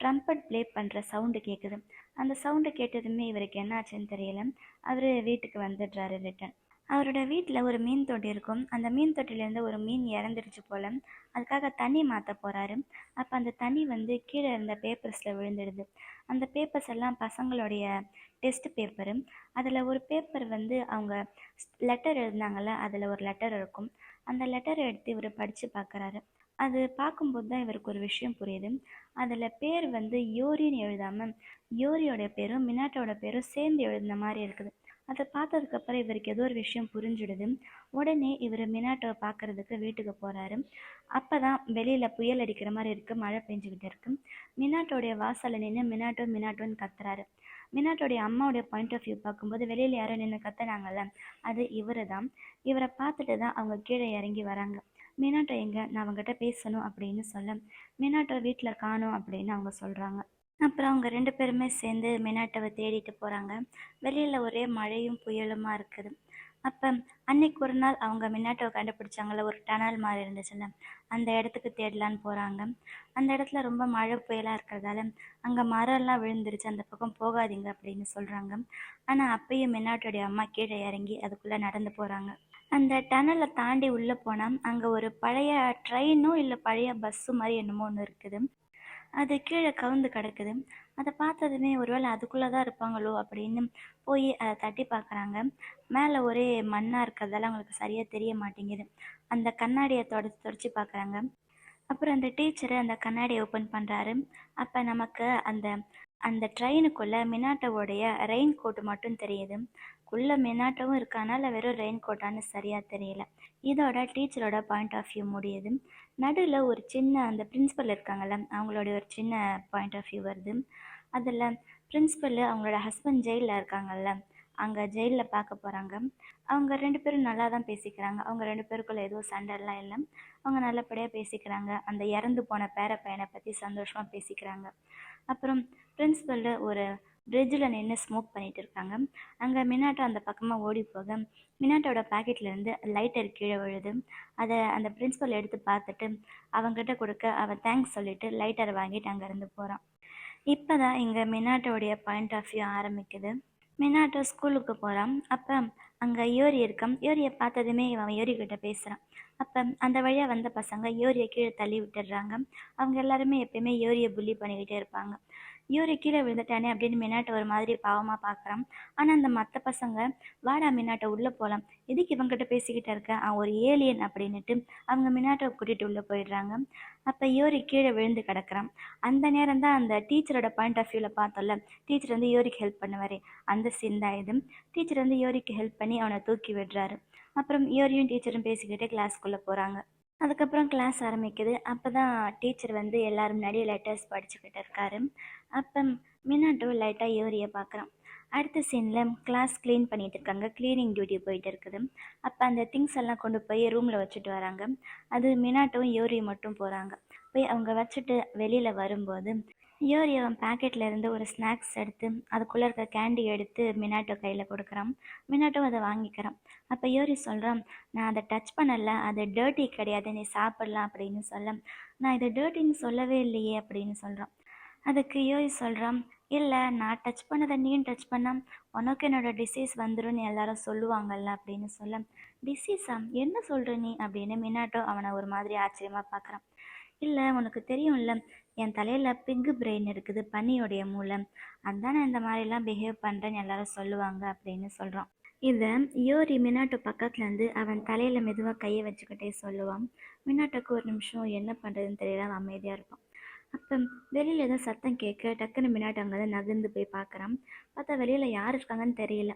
ட்ரம்பட் ப்ளே பண்ணுற சவுண்டு கேட்குது. அந்த சவுண்டு கேட்டதுமே இவருக்கு என்னாச்சுன்னு தெரியல. அவர் வீட்டுக்கு வந்துடுறாரு ரிட்டன். அவரோட வீட்டில் ஒரு மீன் தொட்டி இருக்கும். அந்த மீன் தொட்டிலேருந்து ஒரு மீன் இறந்துடுச்சு போல். அதுக்காக தண்ணி மாற்ற போகிறாரு. அப்போ அந்த தண்ணி வந்து கீழே இருந்த பேப்பர்ஸில் விழுந்துடுது. அந்த பேப்பர்ஸ் எல்லாம் பசங்களுடைய டெஸ்ட் பேப்பரு. அதில் ஒரு பேப்பர் வந்து அவங்க லெட்டர் எழுதினாங்கள்ல, அதில் ஒரு லெட்டர் இருக்கும். அந்த லெட்டரை எடுத்து இவர் படித்து பார்க்குறாரு. அது பார்க்கும்போது தான் இவருக்கு ஒரு விஷயம் புரியுது. அதில் பேர் வந்து யோரின்னு எழுதாமல் யோரியோட பேரும் மினாட்டோட பேரும் சேர்ந்து எழுதின மாதிரி இருக்குது. அதை பார்த்ததுக்கப்புறம் இவருக்கு ஏதோ ஒரு விஷயம் புரிஞ்சுடுது. உடனே இவர் மினாட்டோவை பார்க்குறதுக்கு வீட்டுக்கு போகிறாரு. அப்போ தான் வெளியில் புயல் அடிக்கிற மாதிரி இருக்குது, மழை பெஞ்சிக்கிட்டு இருக்கு. மினாட்டோடைய வாசலில் நின்று மினாட்டோ மினாட்டோன்னு கத்துறாரு. மினாட்டோடைய அம்மாவுடைய பாயிண்ட் ஆஃப் வியூ பார்க்கும்போது வெளியில் யாரோ நின்று கத்துனாங்கல்ல, அது இவர் தான். இவரை பார்த்துட்டு தான் அவங்க கீழே இறங்கி வராங்க. மினாட்டோ எங்கே, நான் அவங்ககிட்ட பேசணும் அப்படின்னு சொல்ல, மினாட்டோ வீட்டில் காணோம் அப்படின்னு அவங்க சொல்கிறாங்க. அப்புறம் அவங்க 2 பேருமே சேர்ந்து மினாட்டோவை தேடிட்டு போகிறாங்க. வெளியில் ஒரே மழையும் புயலுமா இருக்குது. அப்போ அன்னைக்கு ஒரு நாள் அவங்க மினாட்டோவை கண்டுபிடிச்சாங்கள்ல, ஒரு டனல் மாதிரி இருந்துச்சுல்ல, அந்த இடத்துக்கு தேடலான்னு போகிறாங்க. அந்த இடத்துல ரொம்ப மழை புயலாக இருக்கிறதால அங்கே மரம்லாம் விழுந்துருச்சு, அந்த பக்கம் போகாதீங்க அப்படின்னு சொல்கிறாங்க. ஆனால் அப்பயும் மினாட்டோடைய அம்மா கீழே இறங்கி அதுக்குள்ளே நடந்து போகிறாங்க. அந்த டனலை தாண்டி உள்ளே போனால் அங்கே ஒரு பழைய ட்ரெயினும் இல்லை பழைய பஸ்ஸு மாதிரி என்னமோ ஒன்று இருக்குது. அது கீழே கவுந்து கிடக்குது. அதை பார்த்ததுமே ஒருவேளை அதுக்குள்ளே தான் இருப்பாங்களோ அப்படின்னு போய் அதை தட்டி பார்க்குறாங்க. மேலே ஒரே மண்ணாக இருக்கிறதால அவங்களுக்கு சரியாக தெரிய மாட்டேங்குது. அந்த கண்ணாடியை தொடச்சி பார்க்குறாங்க. அப்புறம் அந்த டீச்சரு அந்த கண்ணாடியை ஓப்பன் பண்ணுறாரு. அப்போ நமக்கு அந்த அந்த ட்ரெயினுக்குள்ளே மினாட்டோவுடைய ரெயின் கோட்டு மட்டும் தெரியுது. உள்ள மினாட்டோவும் இருக்கனால வெறும் ரெயின் கோட்டான்னு சரியாக தெரியல. இதோட டீச்சரோட பாயிண்ட் ஆஃப் வியூ முடியுது. நடுவில் ஒரு சின்ன அந்த பிரின்ஸிபல் இருக்காங்கள்ல, அவங்களுடைய ஒரு சின்ன பாயிண்ட் ஆஃப் வியூ வருது. அதில் பிரின்ஸிபல் அவங்களோட ஹஸ்பண்ட் ஜெயிலில் இருக்காங்கல்ல, அங்கே ஜெயிலில் பார்க்க போகிறாங்க. அவங்க 2 பேரும் நல்லா தான் பேசிக்கிறாங்க. அவங்க 2 பேருக்குள்ளே எதுவும் சண்டைலாம் இல்லை. அவங்க நல்லபடியாக பேசிக்கிறாங்க. அந்த இறந்து போன பேர பையனை பற்றி சந்தோஷமாக பேசிக்கிறாங்க. அப்புறம் பிரின்ஸிபல் ஒரு பிரிட்ஜில் நின்று ஸ்மோக் பண்ணிகிட்டு இருக்காங்க. அங்கே மினாட்டோ அந்த பக்கமாக ஓடி போக மினாட்டோட பாக்கெட்லேருந்து லைட்டர் கீழே விழுது. அதை அந்த பிரின்ஸிபல் எடுத்து பார்த்துட்டு அவங்ககிட்ட கொடுக்க அவன் தேங்க்ஸ் சொல்லிவிட்டு லைட்டரை வாங்கிட்டு அங்கேருந்து போகிறான். இப்போ தான் இங்கே மினாட்டோடைய பாயிண்ட் ஆஃப் வியூ ஆரம்பிக்குது. மினாட்டோ ஸ்கூலுக்கு போகிறான். அப்போ அங்கே யோரி இருக்கான். யோரியை பார்த்ததுமே இவன் யோரிக்கிட்ட பேசுகிறான். அப்போ அந்த வழியாக வந்த பசங்க யோரியை கீழே தள்ளி விட்டுடுறாங்க. அவங்க எல்லாருமே எப்பயுமே யோரியை புள்ளி பண்ணிக்கிட்டே இருப்பாங்க. யோரி கீழே விழுந்துட்டானே அப்படின்னு மினாட்டை ஒரு மாதிரி பாவமாக பார்க்குறான். ஆனால் அந்த மற்ற பசங்க, வாடா மினாட்டை உள்ளே போகலாம், எதுக்கு இவங்ககிட்ட பேசிக்கிட்டு இருக்க, அவன் ஒரு ஏலியன் அப்படின்னுட்டு அவங்க மினாட்டை கூட்டிகிட்டு உள்ளே போயிடுறாங்க. அப்போ யோரி கீழே விழுந்து கிடக்குறான். அந்த நேரம் தான் அந்த டீச்சரோட பாயிண்ட் ஆஃப் வியூவில் பார்த்தோம்ல, டீச்சர் வந்து யோரிக்கு ஹெல்ப் பண்ணுவார், அந்த சீன் தான் இது. டீச்சர் வந்து யோரிக்கு ஹெல்ப் பண்ணி அவனை தூக்கி விடுறாரு. அப்புறம் யோரியும் டீச்சரும் பேசிக்கிட்டே கிளாஸ்க்குள்ளே போகிறாங்க. அதுக்கப்புறம் கிளாஸ் ஆரம்பிக்குது. அப்போ தான் டீச்சர் வந்து எல்லோரும் முன்னாடி லெட்டர்ஸ் படிச்சுக்கிட்டு இருக்காரு. அப்போ மினாட்டோ லைட்டாக யோரியை பார்க்குறான். அடுத்த சீனில் கிளாஸ் க்ளீன் பண்ணிகிட்டு இருக்காங்க. க்ளீனிங் டியூட்டி போயிட்டு இருக்குது. அப்போ அந்த திங்ஸ் எல்லாம் கொண்டு போய் ரூமில் வச்சுட்டு வராங்க. அது மினாட்டோவும் யோரியும் மட்டும் போகிறாங்க. போய் அவங்க வச்சுட்டு வெளியில் வரும்போது யோரி அவன் பாக்கெட்ல இருந்து ஒரு ஸ்நாக்ஸ் எடுத்து அதுக்குள்ளே இருக்க கேண்டி எடுத்து மினாட்டோ கையில் கொடுக்குறான். மினாட்டோ அதை வாங்கிக்கிறான். அப்போ யோரி சொல்கிறான், நான் அதை டச் பண்ணல, அது டர்ட்டி கிடையாது, நீ சாப்பிடலாம் அப்படின்னு சொல்ல, நான் இதை டர்ட்டின்னு சொல்லவே இல்லையே அப்படின்னு சொல்கிறான். அதுக்கு யோரி சொல்கிறான், இல்லை நான் டச் பண்ணதை நீயும் டச் பண்ண உனக்கு என்னோட டிசீஸ் வந்துரும்னு எல்லாரும் சொல்லுவாங்கல்ல அப்படின்னு சொல்ல, டிசீஸா என்ன சொல்கிற நீ அப்படின்னு மினாட்டோ அவனை ஒரு மாதிரி ஆச்சரியமாக பார்க்குறான். இல்லை உனக்கு தெரியும்ல, என் தலையில் பிக்கு பிரெயின் இருக்குது, பன்னியோடைய மூளை, அதான் நான் இந்த மாதிரிலாம் பிஹேவ் பண்ணுறேன்னு எல்லாரும் சொல்லுவாங்க அப்படின்னு சொல்கிறான். இதை யோரி மினாட்டோ பக்கத்துலேருந்து அவன் தலையில் மெதுவாக கையை வச்சுக்கிட்டே சொல்லுவான். மினாட்டோக்கு ஒரு நிமிஷம் என்ன பண்ணுறதுன்னு தெரியல, அவன் அமைதியாக இருப்பான். அப்போ வெளியில் ஏதோ சத்தம் கேட்க டக்குன்னு மினாட்டோ அங்கே நகர்ந்து போய் பார்க்குறான். பார்த்தா வெளியில் யார் இருக்காங்கன்னு தெரியல.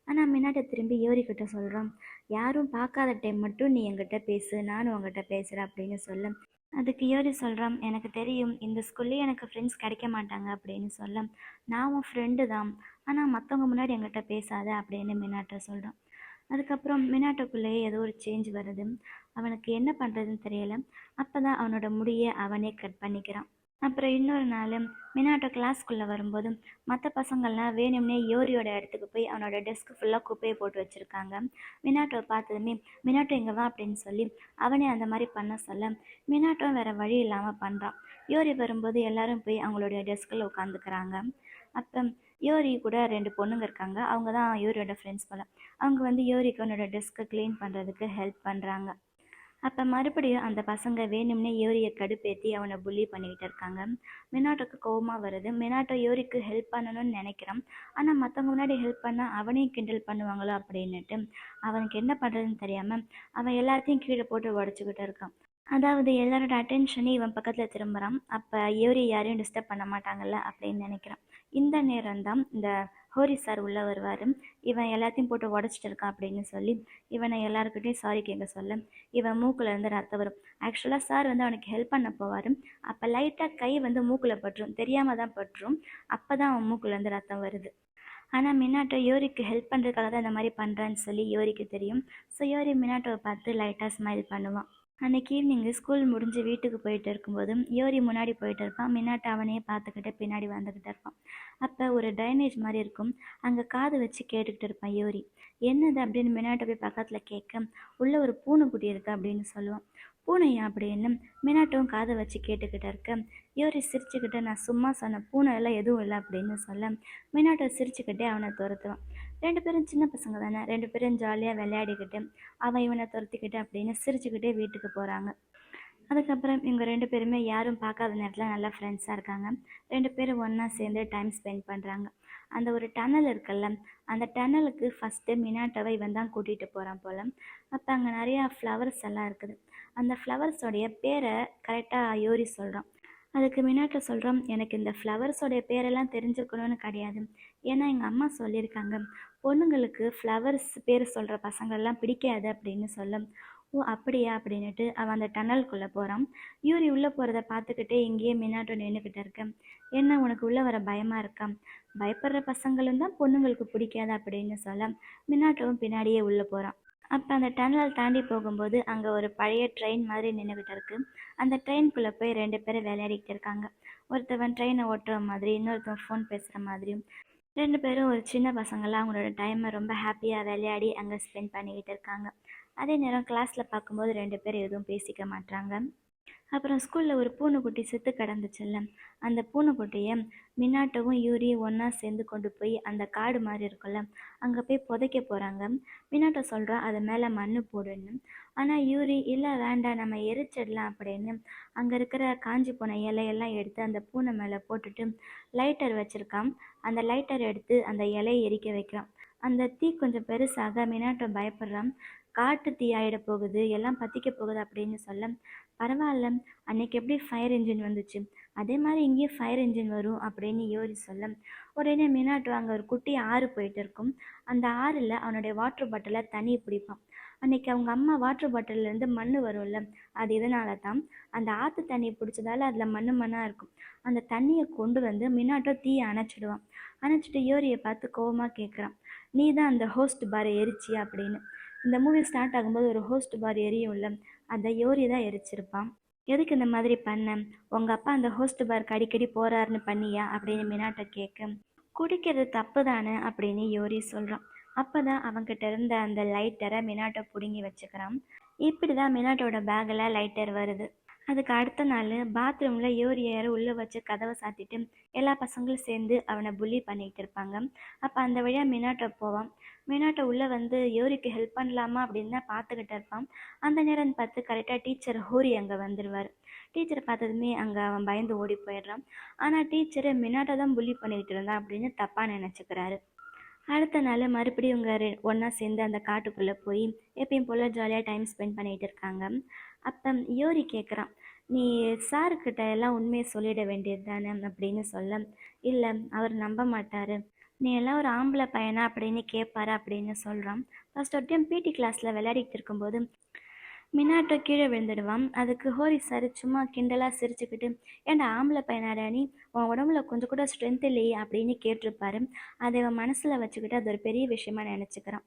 ஆனால் மினாட்டோ திரும்பி யோரிக்கிட்ட சொல்கிறான், யாரும் பார்க்காத டைம் மட்டும் நீ என்கிட்ட பேசு, நானும் உங்ககிட்ட பேசுகிறேன் அப்படின்னு சொல்ல, அதுக்கு யோரி சொல்கிறான், எனக்கு தெரியும் இந்த ஸ்கூல்லேயே எனக்கு ஃப்ரெண்ட்ஸ் கிடைக்க மாட்டாங்க அப்படின்னு சொல்ல, நான் உன் ஃப்ரெண்டு தான், ஆனால் மற்றவங்க முன்னாடி என்கிட்ட பேசாத அப்படின்னு மினாட்டோ சொல்கிறான். அதுக்கப்புறம் மினாட்டோக்குள்ளேயே ஏதோ ஒரு சேஞ்ச் வருது. அவனுக்கு என்ன பண்ணுறதுன்னு தெரியல. அப்போ தான் அவனோட முடியை அவனே கட் பண்ணிக்கிறான். அப்புறம் இன்னொரு நாள் மினாட்டோ கிளாஸ்க்குள்ளே வரும்போது மற்ற பசங்கள்லாம் வேணும்னே யோரியோட இடத்துக்கு போய் அவனோட டெஸ்க் ஃபுல்லாக குப்பையை போட்டு வச்சுருக்காங்க. மினாட்டோவை பார்த்ததுமே, மினாட்டோ இங்கே வா அப்படின்னு சொல்லி அவனே அந்த மாதிரி பண்ண சொல்ல, மினாட்டோ வேறு வழி இல்லாமல் பண்ணுறான். யோரி வரும்போது எல்லாரும் போய் அவங்களுடைய டெஸ்கில் உட்காந்துக்கிறாங்க. அப்போ யோரி கூட 2 பொண்ணுங்க இருக்காங்க. அவங்க தான் யோரியோட ஃப்ரெண்ட்ஸ் போல். அவங்க வந்து யோரிக்கு அவனோட டெஸ்க்கை க்ளீன் பண்ணுறதுக்கு ஹெல்ப் பண்ணுறாங்க. அப்போ மறுபடியும் அந்த பசங்க வேணும்னே யோரியை கடுப்பேற்றி அவனை புள்ளி பண்ணிக்கிட்டு இருக்காங்க. மினாட்டோக்கு கோவமாக வருது. மினாட்டோ யோரிக்கு ஹெல்ப் பண்ணணும்னு நினைக்கிறான். ஆனால் மற்றவங்க முன்னாடி ஹெல்ப் பண்ணால் அவனையும் கிண்டல் பண்ணுவாங்களோ அப்படின்னுட்டு அவனுக்கு என்ன பண்ணுறதுன்னு தெரியாமல் அவன் எல்லாத்தையும் கீழே போட்டு உடச்சிக்கிட்டு இருக்கான். அதாவது எல்லாரோட அட்டென்ஷனையும் இவன் பக்கத்தில் திரும்புகிறான். அப்போ யோரி யாரையும் டிஸ்டர்ப் பண்ண மாட்டாங்கல்ல அப்படின்னு நினைக்கிறான். இந்த நேரம் தான் இந்த ஹோரி சார் உள்ளே வருவார். இவன் எல்லாத்தையும் போட்டு உடச்சிட்டு இருக்கான் அப்படின்னு சொல்லி இவனை எல்லாருக்கிட்டையும் சாரி கேட்க சொல்ல, இவன் மூக்கில் இருந்து ரத்தம் வரும். ஆக்சுவலாக சார் வந்து அவனுக்கு ஹெல்ப் பண்ண போவார். அப்போ லைட்டாக கை வந்து மூக்கில் பற்றும், தெரியாமல் தான் பற்றும். அப்போ தான் அவன் மூக்குலேருந்து ரத்தம் வருது. ஆனால் மினாட்டோ யோரிக்கு ஹெல்ப் பண்ணுறதுக்காக தான் இந்த மாதிரி பண்ணுறான்னு சொல்லி யோரிக்கு தெரியும். ஸோ யோரி மினாட்டோவை பார்த்து லைட்டாக ஸ்மைல் பண்ணுவான். அன்றைக்கி ஈவினிங்கு ஸ்கூல் முடிஞ்சு வீட்டுக்கு போயிட்டு இருக்கும்போது யோரி முன்னாடி போயிட்டு இருப்பான். மின்னாட்ட அவனையே பார்த்துக்கிட்டு பின்னாடி வந்துக்கிட்டு இருப்பான். அப்போ ஒரு ட்ரைனேஜ் மாதிரி இருக்கும். அங்கே காது வச்சு கேட்டுக்கிட்டு இருப்பான் யோரி. என்னது அப்படின்னு மினாட்ட போய் பக்கத்தில் கேட்க, உள்ளே ஒரு பூனைக்குட்டி இருக்குது அப்படின்னு சொல்லுவான். பூனையா அப்படின்னு மினாட்டும் காதை வச்சு கேட்டுக்கிட்டு இருக்க, யோரி சிரிச்சுக்கிட்டு, நான் சும்மா சொன்ன, பூனை எல்லாம் எதுவும் இல்லை அப்படின்னு சொல்ல, மினாட்டோ சிரிச்சுக்கிட்டே அவனை துரத்துவான். 2 பேரும் சின்ன பசங்க தானே, 2 பேரும் ஜாலியாக விளையாடிக்கிட்டு அவன் இவனை துரத்திக்கிட்டு அப்படின்னு சிரிச்சுக்கிட்டே வீட்டுக்கு போகிறாங்க. அதுக்கப்புறம் இவங்க 2 பேருமே யாரும் பார்க்காத நேரத்தில் நல்லா ஃப்ரெண்ட்ஸாக இருக்காங்க. 2 பேரும் ஒன்றா சேர்ந்து டைம் ஸ்பெண்ட் பண்ணுறாங்க. அந்த ஒரு டனல் இருக்குல்ல, அந்த டனலுக்கு ஃபஸ்ட்டு மினாட்டோவை இவன் தான் கூட்டிகிட்டு போகிறான் போல். அப்போ அங்கே நிறையா ஃப்ளவர்ஸ் எல்லாம் இருக்குது. அந்த ஃப்ளவர்ஸோடைய பேரை கரெக்டாக யோரி சொல்கிறான். அதுக்கு மினாட்டோ சொல்கிறோம், எனக்கு இந்த ஃப்ளவர்ஸோடைய பேரெல்லாம் தெரிஞ்சுக்கணும்னு கிடையாது. ஏன்னா எங்கள் அம்மா சொல்லியிருக்காங்க, பொண்ணுங்களுக்கு ஃப்ளவர்ஸ் பேர் சொல்கிற பசங்களெல்லாம் பிடிக்காது அப்படின்னு சொல்ல, ஓ அப்படியா அப்படின்னுட்டு அவன் அந்த டனலுக்குள்ளே போகிறான். யூரி உள்ளே போகிறத பார்த்துக்கிட்டே இங்கேயே மினாட்டோ நின்றுக்கிட்டு இருக்கேன். என்ன உனக்கு உள்ளே வர பயமாக இருக்கா? பயப்படுற பசங்களும் தான் பொண்ணுங்களுக்கு பிடிக்காது அப்படின்னு சொல்ல, மினாட்டோவும் பின்னாடியே உள்ளே போகிறான். அப்போ அந்த டனல் தாண்டி போகும்போது அங்கே ஒரு பழைய ட்ரெயின் மாதிரி நின்றுக்கிட்டு இருக்கு. அந்த ட்ரெயின்குள்ளே போய் 2 பேரும் விளையாடிக்கிட்டு இருக்காங்க. ஒருத்தவன் ட்ரெயினை ஓட்டுற மாதிரி, இன்னொருத்தவன் ஃபோன் பேசுகிற மாதிரியும். 2 பேரும் ஒரு சின்ன பசங்களாம் அவங்களோட டைமை ரொம்ப ஹாப்பியாக விளையாடி அங்கே ஸ்பெண்ட் பண்ணிக்கிட்டு இருக்காங்க. அதே நேரம் கிளாஸில் பார்க்கும்போது 2 பேரும் எதுவும் பேசிக்க மாட்டாங்க. அப்புறம் ஸ்கூலில் ஒரு பூனைக்குட்டி செத்து கிடந்துச்சுல்ல, அந்த பூனைக்குட்டியை மினாட்டோவும் யூரியும் ஒன்றா சேர்ந்து கொண்டு போய் அந்த காடு மாதிரி இருக்குல்ல, அங்கே போய் புதைக்க போகிறாங்க. மினாட்டோ சொல்கிறா அது மேலே மண் போடுன்னு. ஆனால் யூரி இல்லை வேண்டாம் நம்ம எரிச்சிடலாம் அப்படின்னு அங்கே இருக்கிற காஞ்சி போன இலையெல்லாம் எடுத்து அந்த பூனை மேலே போட்டுட்டு லைட்டர் வச்சுருக்கான். அந்த லைட்டர் எடுத்து அந்த இலையை எரிக்க வைக்கிறான். அந்த தீ கொஞ்சம் பெருசாக மினாட்டோ பயப்படுறான். காட்டு தீ ஆகிட போகுது, எல்லாம் பற்றிக்க போகுது அப்படின்னு சொல்ல, பரவாயில்ல, அன்னைக்கு எப்படி ஃபயர் இன்ஜின் வந்துச்சு அதே மாதிரி இங்கேயும் ஃபயர் இன்ஜின் வரும் அப்படின்னு யோசி சொல்ல, உடனே மினாட்டோ அங்கே ஒரு குட்டி ஆறு போயிட்டு இருக்கும். அந்த ஆறில் அவனுடைய வாட்டர் பாட்டிலை தண்ணி பிடிப்பான். அன்னைக்கு அவங்க அம்மா வாட்டர் பாட்டிலேருந்து மண் வரும்ல, அது இதனால தான். அந்த ஆற்று தண்ணியை பிடிச்சதால அதில் மண்ணாக இருக்கும். அந்த தண்ணியை கொண்டு வந்து மினாட்டோ தீயை அணைச்சிடுவான். அணைச்சிட்டு யோரியை பார்த்து கோவமாக கேட்குறான், நீ தான் அந்த ஹோஸ்ட் பாரை எரிச்சியா அப்படின்னு. இந்த மூவி ஸ்டார்ட் ஆகும்போது ஒரு ஹோஸ்ட் பார் எரியும்ல, அதை யோரி தான் எரிச்சிருப்பான். எதுக்கு இந்த மாதிரி பண்ண? உங்க அப்பா அந்த ஹோஸ்ட் பார்க்கு அடிக்கடி போறாருன்னு பண்ணியா அப்படின்னு மினாட்ட கேட்க, குடிக்கிறது தப்பு தானே அப்படின்னு யோரி சொல்றான். அப்பதான் அவன்கிட்ட இருந்த அந்த லைட்டரை மினாட்டோ புடுங்கி வச்சுக்கிறான். இப்படிதான் மினாட்டோட பேக்ல லைட்டர் வருது. அதுக்கு அடுத்த நாள் பாத்ரூம்ல யோரி யாரோ உள்ள வச்சு கதவை சாத்திட்டு எல்லா பசங்களும் சேர்ந்து அவனை புல்லி பண்ணிட்டு இருப்பாங்க. அப்ப அந்த வழியா மினாட்டோ போவான். மினாட்டோ உள்ள வந்து யோரிக்கு ஹெல்ப் பண்ணலாமா அப்படின்னு தான் பார்த்துக்கிட்டு இருப்பான். அந்த நேரம் பார்த்து கரெக்டாக டீச்சர் ஹூரி அங்கே வந்துடுவார். டீச்சரை பார்த்ததுமே அங்கே அவன் பயந்து ஓடி போயிடுறான். ஆனால் டீச்சரை மினாட்டை தான் புள்ளி பண்ணிக்கிட்டு இருந்தான் அப்படின்னு தப்பாக நினச்சிக்கிறாரு. அடுத்த நாள் மறுபடியும் இவங்க ஒன்றா சேர்ந்து அந்த காட்டுக்குள்ளே போய் எப்பயும் போல் ஜாலியாக டைம் ஸ்பெண்ட் பண்ணிகிட்டு இருக்காங்க. அப்போ யோரி கேட்குறான், நீ சாருக்கிட்ட எல்லாம் உண்மையை சொல்லிட வேண்டியது தானே அப்படின்னு சொல்ல, இல்லை அவர் நம்ப மாட்டார், நீ எல்லாம் ஒரு ஆம்பளை பையனா அப்படின்னு கேட்பாரு அப்படின்னு சொல்கிறான். ஃபர்ஸ்ட் ஒரு டைம் பிடி கிளாஸில் விளையாடிட்டு இருக்கும்போது மினாட்டோ கீழே விழுந்துடுவான். அதுக்கு ஹோரி சார் சும்மா கிண்டலாக சிரிச்சுக்கிட்டு, ஏன்டா ஆம்பளை பையனாடா நீ, உன் உடம்புல கொஞ்சம் கூட ஸ்ட்ரென்த் இல்லையே அப்படின்னு கேட்டிருப்பாரு. அதை அவன் மனசில் வச்சுக்கிட்டு அது ஒரு பெரிய விஷயமா நினச்சிக்கிறான்.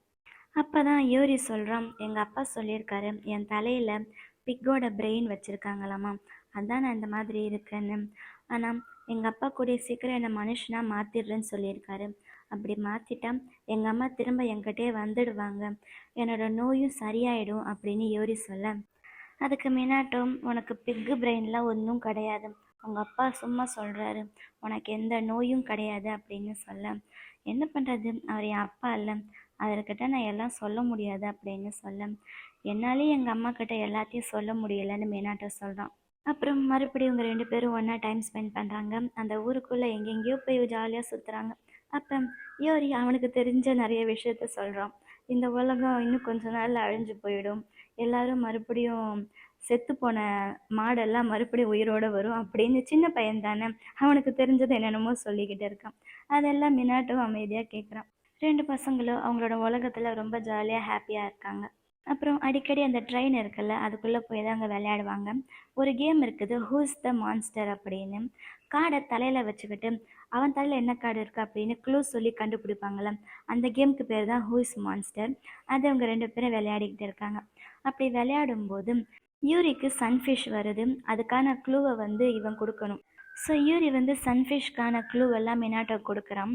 அப்போ தான் யோரி சொல்கிறான், எங்கள் அப்பா சொல்லியிருக்காரு என் தலையில் பிக்கோட பிரெயின் வச்சுருக்காங்களாமா, அதான் நான் இந்த மாதிரி இருக்கேன்னு. ஆனால் எங்கள் அப்பா கூடிய சீக்கிரம் என்னை மனுஷனாக மாற்றிடுறேன்னு சொல்லியிருக்காரு. அப்படி மாற்றிட்டா எங்கள் அம்மா திரும்ப என்கிட்டே வந்துடுவாங்க, என்னோட நோயும் சரியாயிடும் அப்படின்னு யோரி சொல்ல, அதுக்கு மினாட்டோ, உனக்கு பிக்கு பிரெயின்லாம் ஒன்றும் கிடையாது, உங்கள் அப்பா சும்மா சொல்கிறாரு, உனக்கு எந்த நோயும் கிடையாது அப்படின்னு சொல்ல, என்ன பண்ணுறது, அவர் என் அப்பா இல்லை, அவர்கிட்ட நான் எல்லாம் சொல்ல முடியாது அப்படின்னு சொல்ல, என்னாலேயும் எங்கள் அம்மா கிட்ட எல்லாத்தையும் சொல்ல முடியலைன்னு மினாட்டோ சொல்கிறான். அப்புறம் மறுபடியும் இவங்க 2 பேரும் ஒன்றா டைம் ஸ்பெண்ட் பண்ணுறாங்க. அந்த ஊருக்குள்ளே எங்கெங்கேயோ போய் ஜாலியாக சுற்றுறாங்க. அப்போ யோரி அவனுக்கு தெரிஞ்ச நிறைய விஷயத்த சொல்கிறான். இந்த உலகம் இன்னும் கொஞ்ச நாள்ல அழிஞ்சு போயிடும், எல்லாரும் மறுபடியும் செத்து போன மாடெல்லாம் மறுபடியும் உயிரோடு வரும் அப்படின்னு. சின்ன பையன் தானே, அவனுக்கு தெரிஞ்சது என்னென்னமோ சொல்லிக்கிட்டு இருக்கான். அதெல்லாம் மினாட்டும் அமைதியாக கேட்குறான். 2 பசங்களும் அவங்களோட உலகத்தில் ரொம்ப ஜாலியாக ஹாப்பியாக இருக்காங்க. அப்புறம் அடிக்கடி அந்த ட்ரெயின் இருக்குல்ல, அதுக்குள்ளே போய் தான் அங்கே விளையாடுவாங்க. ஒரு கேம் இருக்குது, ஹூஸ் த மான்ஸ்டர் அப்படின்னு. கார்டை தலையில் வச்சுக்கிட்டு அவன் தலையில் என்ன கார்டு இருக்குது அப்படின்னு க்ளூ சொல்லி கண்டுபிடிப்பாங்கள்ல, அந்த கேமுக்கு பேர் தான் ஹூஸ் மான்ஸ்டர். அதை அவங்க 2 பேரும் விளையாடிக்கிட்டு இருக்காங்க. அப்படி விளையாடும்போது யூரிக்கு சன்ஃபிஷ் வருது. அதுக்கான க்ளூவை வந்து இவன் கொடுக்கணும். ஸோ யூரி வந்து சன்ஃபிஷ்க்கான க்ளூவெல்லாம் மினாட்டோ கொடுக்குறான்.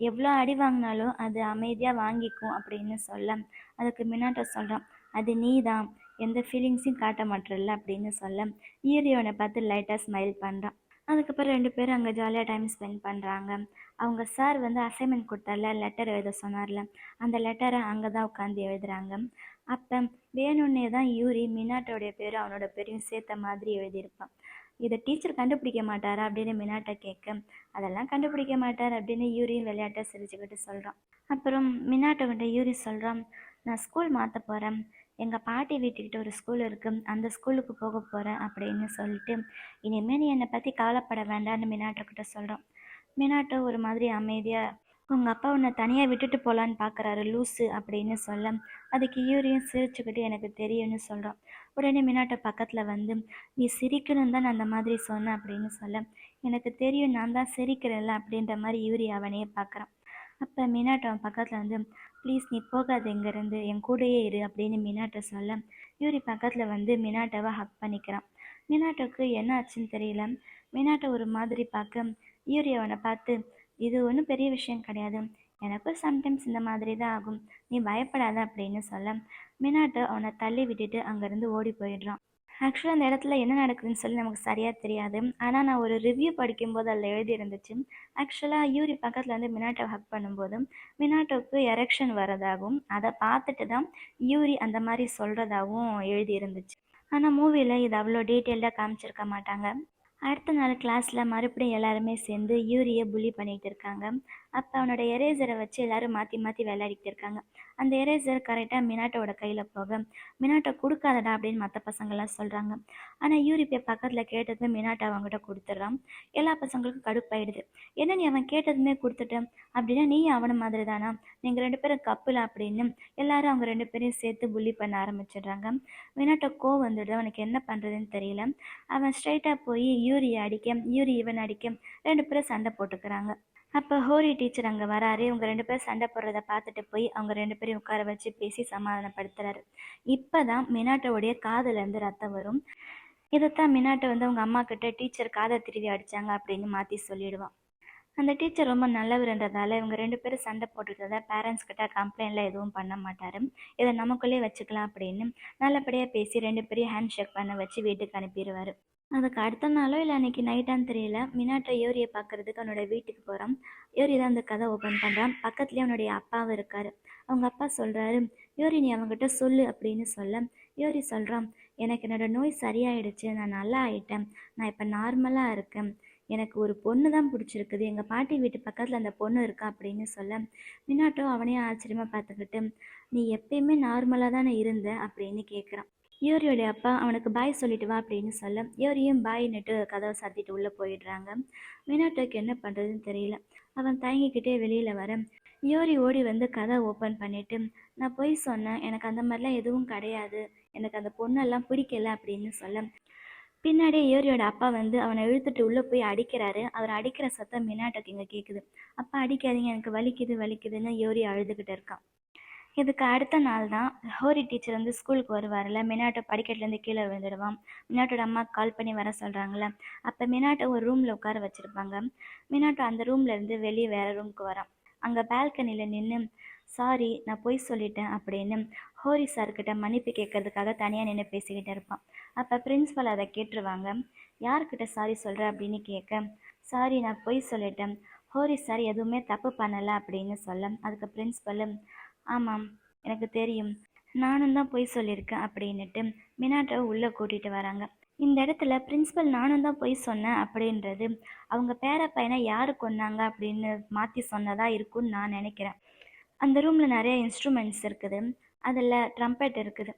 எவ்வளோ அடி வாங்கினாலும் அது அமைதியாக வாங்கிக்கும் அப்படின்னு சொல்ல, அதுக்கு மினாட்டோ சொல்கிறான், அது நீ தான் எந்த ஃபீலிங்ஸையும் காட்ட மாட்டேறல அப்படின்னு சொல்ல, யூரியோனை பார்த்து லைட்டாக ஸ்மைல் பண்ணுறான். அதுக்கப்புறம் 2 பேரும் அங்கே ஜாலியாக டைம் ஸ்பெண்ட் பண்ணுறாங்க. அவங்க சார் வந்து அசைன்மெண்ட் கொடுத்தார்ல, லெட்டர் எழுத சொன்னார்ல, அந்த லெட்டரை அங்கே தான் உட்காந்து எழுதுகிறாங்க. அப்போ வேணும்னே தான் யூரி மினாட்டோடைய பேரும் அவனோட பேரையும் சேர்த்த மாதிரி எழுதியிருப்பான். இதை டீச்சர் கண்டுபிடிக்க மாட்டாரா அப்படின்னு மினாட்டை கேட்க, அதெல்லாம் கண்டுபிடிக்க மாட்டார் அப்படின்னு யூரியும் விளையாட்டை சிரிச்சுக்கிட்டு சொல்கிறான். அப்புறம் மினாட்டோகிட்ட யூரி சொல்கிறான், நான் ஸ்கூல் மாற்ற போகிறேன், எங்கள் பாட்டி வீட்டுக்கிட்ட ஒரு ஸ்கூல் இருக்குது, அந்த ஸ்கூலுக்கு போக போகிறேன் அப்படின்னு சொல்லிட்டு, இனிமேல் நீ என்னை பற்றி கவலைப்பட வேண்டாம்னு மினாட்டோக்கிட்ட சொல்கிறான். மினாட்டோ ஒரு மாதிரி அமைதியாக, உங்கள் அப்பா உன்னை தனியாக விட்டுட்டு போகலான்னு பார்க்குறாரு லூஸு அப்படின்னு சொல்ல, அதுக்கு யூரியும் சிரிச்சுக்கிட்டு எனக்கு தெரியும்னு சொல்கிறான். உடனே மினாட்டோ பக்கத்தில் வந்து, நீ சிரிக்கணும் தான் நான் அந்த மாதிரி சொன்னேன் அப்படின்னு சொல்ல, எனக்கு தெரியும் நான் தான் சிரிக்கிறேன்ல அப்படின்ற மாதிரி யூரி அவனையே பார்க்குறான். அப்போ மினாட்டோ அவன் பக்கத்தில் வந்து, ப்ளீஸ் நீ போகாத இங்கேருந்து, என் கூடயே இரு அப்படின்னு மினாட்டோ சொல்ல, யூரி பக்கத்தில் வந்து மினாட்டோவை ஹக் பண்ணிக்கிறான். மினாட்டோக்கு என்ன ஆச்சுன்னு தெரியல. மினாட்டோ ஒரு மாதிரி பார்க்க, யூரி அவனை பார்த்து, இது ஒன்றும் பெரிய விஷயம் கிடையாது, எனக்கும் சம்டைம்ஸ் இந்த மாதிரி தான் ஆகும், நீ பயப்படாத அப்படின்னு சொல்ல, மினாட்டோ அவனை தள்ளி விட்டுட்டு அங்கேருந்து ஓடி போயிடுறான். ஆக்சுவலாக அந்த இடத்துல என்ன நடக்குதுன்னு சொல்லி நமக்கு சரியாக தெரியாது. ஆனால் நான் ஒரு ரிவ்யூ படிக்கும்போது அதில் எழுதி இருந்துச்சு. ஆக்சுவலாக யூரி பக்கத்தில் வந்து மினாட்டோ ஹக் பண்ணும்போது மினாட்டோவுக்கு எரெக்ஷன் வரதாகவும் அதை பார்த்துட்டு தான் யூரி அந்த மாதிரி சொல்கிறதாகவும் எழுதி இருந்துச்சு. ஆனால் மூவியில் இது அவ்வளோ டீட்டெயில்டாக காமிச்சிருக்க மாட்டாங்க. அடுத்த நாள் கிளாஸில் மறுபடியும் எல்லாருமே சேர்ந்து யூரியை புள்ளி பண்ணிகிட்டு இருக்காங்க. அப்போ அவனோட எரேசரை வச்சு எல்லாரும் மாற்றி மாற்றி விளையாடிக்கிட்டு இருக்காங்க. அந்த எரேசர் கரெக்டாக மினாட்டோட கையில் போக, மினாட்டோ கொடுக்காதடா அப்படின்னு மற்ற பசங்கள்லாம் சொல்கிறாங்க. ஆனால் யூரி போய் பக்கத்தில் கேட்டதுமே மினாட்டோ அவங்ககிட்ட கொடுத்துட்றான். எல்லா பசங்களுக்கும் கடுப்பாயிடுது. என்ன நீ அவன் கேட்டதுமே கொடுத்துட்டேன் அப்படின்னா நீ அவனை மாதிரி தானா, நீங்கள் 2 பேரும் கப்பில் அப்படின்னு எல்லாரும் அவங்க 2 பேரையும் சேர்த்து புள்ளி பண்ண ஆரம்பிச்சிடுறாங்க. மினாட்டோ கோவம் வந்துடுது, அவனுக்கு என்ன பண்ணுறதுன்னு தெரியல. அவன் ஸ்ட்ரைட்டாக போய் யூரியை அடிக்க, யூரி இவன் அடிக்க 2 பேரும் சண்டை போட்டுக்கிறாங்க. அப்போ ஹோரி டீச்சர் அங்கே வராரு. இவங்க 2 பேரும் சண்டை போடுறத பார்த்துட்டு போய் அவங்க 2 பேரையும் உட்கார வச்சு பேசி சமாதானப்படுத்துறாரு. இப்போ தான் மினாட்டோடைய காதுலேருந்து ரத்தம் வரும். இதைத்தான் மினாட்டை வந்து அவங்க அம்மா கிட்ட டீச்சர் காதை திருவி அடிச்சாங்க அப்படின்னு மாற்றி சொல்லிடுவான். அந்த டீச்சர் ரொம்ப நல்லவர்ன்றதால இவங்க 2 பேரும் சண்டை போட்டுட்டத பேரண்ட்ஸ் கிட்ட கம்ப்ளைண்ட்லாம் எதுவும் பண்ண மாட்டாரு. இதை நமக்குள்ளே வச்சுக்கலாம் அப்படின்னு நல்லபடியா பேசி 2 பேரையும் ஹேண்ட் ஷேக் பண்ண வச்சு வீட்டுக்கு அனுப்பிருவாரு. அதுக்கு அடுத்த நாளோ இல்லை அன்னைக்கு நைட்டான்னு தெரியல, மினாட்டோ யோரியை பார்க்கறதுக்கு அவனோட வீட்டுக்கு போகிறான். யோரி தான் அந்த கதை ஓப்பன் பண்ணுறான். பக்கத்துலேயே அவனுடைய அப்பாவும் இருக்காரு. அவங்க அப்பா சொல்கிறாரு, யோரி நீ அவங்ககிட்ட சொல்லு அப்படின்னு சொல்ல, யோரி சொல்கிறான், எனக்கு என்னோட நோய் சரியாயிடுச்சு, நான் நல்லா ஆயிட்டேன், நான் இப்போ நார்மலாக இருக்கேன், எனக்கு ஒரு பொண்ணு தான் பிடிச்சிருக்குது, எங்கள் பாட்டி வீட்டு பக்கத்தில் அந்த பொண்ணு இருக்கா அப்படின்னு சொல்ல, மினாட்டோ அவனையும் ஆச்சரியமாக பார்த்துக்கிட்டு, நீ எப்பயுமே நார்மலாக தானே இருந்த அப்படின்னு கேட்குறான். யோரியோடைய அப்பா அவனுக்கு பாய் சொல்லிட்டு வா அப்படின்னு சொல்ல, யோரியும் பாய்னுட்டு கதவை சாத்திட்டு உள்ளே போயிடுறாங்க. மினாட்டோக்கு என்ன பண்ணுறதுன்னு தெரியல. அவன் தயங்கிக்கிட்டே வெளியில் வர, யோரி ஓடி வந்து கதை ஓப்பன் பண்ணிட்டு, நான் போய் சொன்னேன், எனக்கு அந்த மாதிரிலாம் எதுவும் கிடையாது, எனக்கு அந்த பொண்ணெல்லாம் பிடிக்கல அப்படின்னு சொல்ல, பின்னாடியே யோரியோட அப்பா வந்து அவனை இழுத்துட்டு உள்ளே போய் அடிக்கிறாரு. அவர் அடிக்கிற சத்தம் மினாட்டோக்கு இங்கே கேட்குது. அப்பா அடிக்காதீங்க, எனக்கு வலிக்குது வலிக்குதுன்னு யோரி அழுதுகிட்டு இருக்கான். இதுக்கு அடுத்த நாள் தான் ஹோரி டீச்சர் வந்து ஸ்கூலுக்கு வருவார்ல, மினாட்டோ படிக்கட்டுலேருந்து கீழே விழுந்துடுவான். மினாட்டோட அம்மா கால் பண்ணி வர சொல்கிறாங்கள, அப்போ மினாட்டோ ஒரு ரூமில் உட்கார வச்சுருப்பாங்க. மினாட்டோ அந்த ரூம்லேருந்து வெளியே வேறு ரூமுக்கு வரான். அங்கே பால்கனியில் நின்று, சாரி நான் பொய் சொல்லிட்டேன் அப்படின்னு ஹோரி சார்கிட்ட மன்னிப்பு கேட்கறதுக்காக தனியாக நின்று பேசிக்கிட்டு இருப்பான். அப்போ பிரின்ஸ்பல் அதை கேட்டுருவாங்க. யார்கிட்ட சாரி சொல்கிற அப்படின்னு கேட்க, சாரி நான் பொய் சொல்லிட்டேன், ஹோரி சார் எதுவுமே தப்பு பண்ணலை அப்படின்னு சொல்ல, அதுக்கு பிரின்ஸ்பல், ஆமாம் எனக்கு தெரியும், நானும் தான் பொய் சொல்லியிருக்கேன் அப்படின்னுட்டு மினாட்டோவை உள்ளே கூட்டிகிட்டு வராங்க. இந்த இடத்துல பிரின்ஸிபல் நானும் தான் பொய் சொன்னேன் அப்படின்றது அவங்க பேர பையனை யார் கொன்னாங்க அப்படின்னு மாற்றி சொன்னதாக இருக்கும்னு நான் நினைக்கிறேன். அந்த ரூமில் நிறைய இன்ஸ்ட்ருமெண்ட்ஸ் இருக்குது. அதில் ட்ரம்பெட் இருக்குது.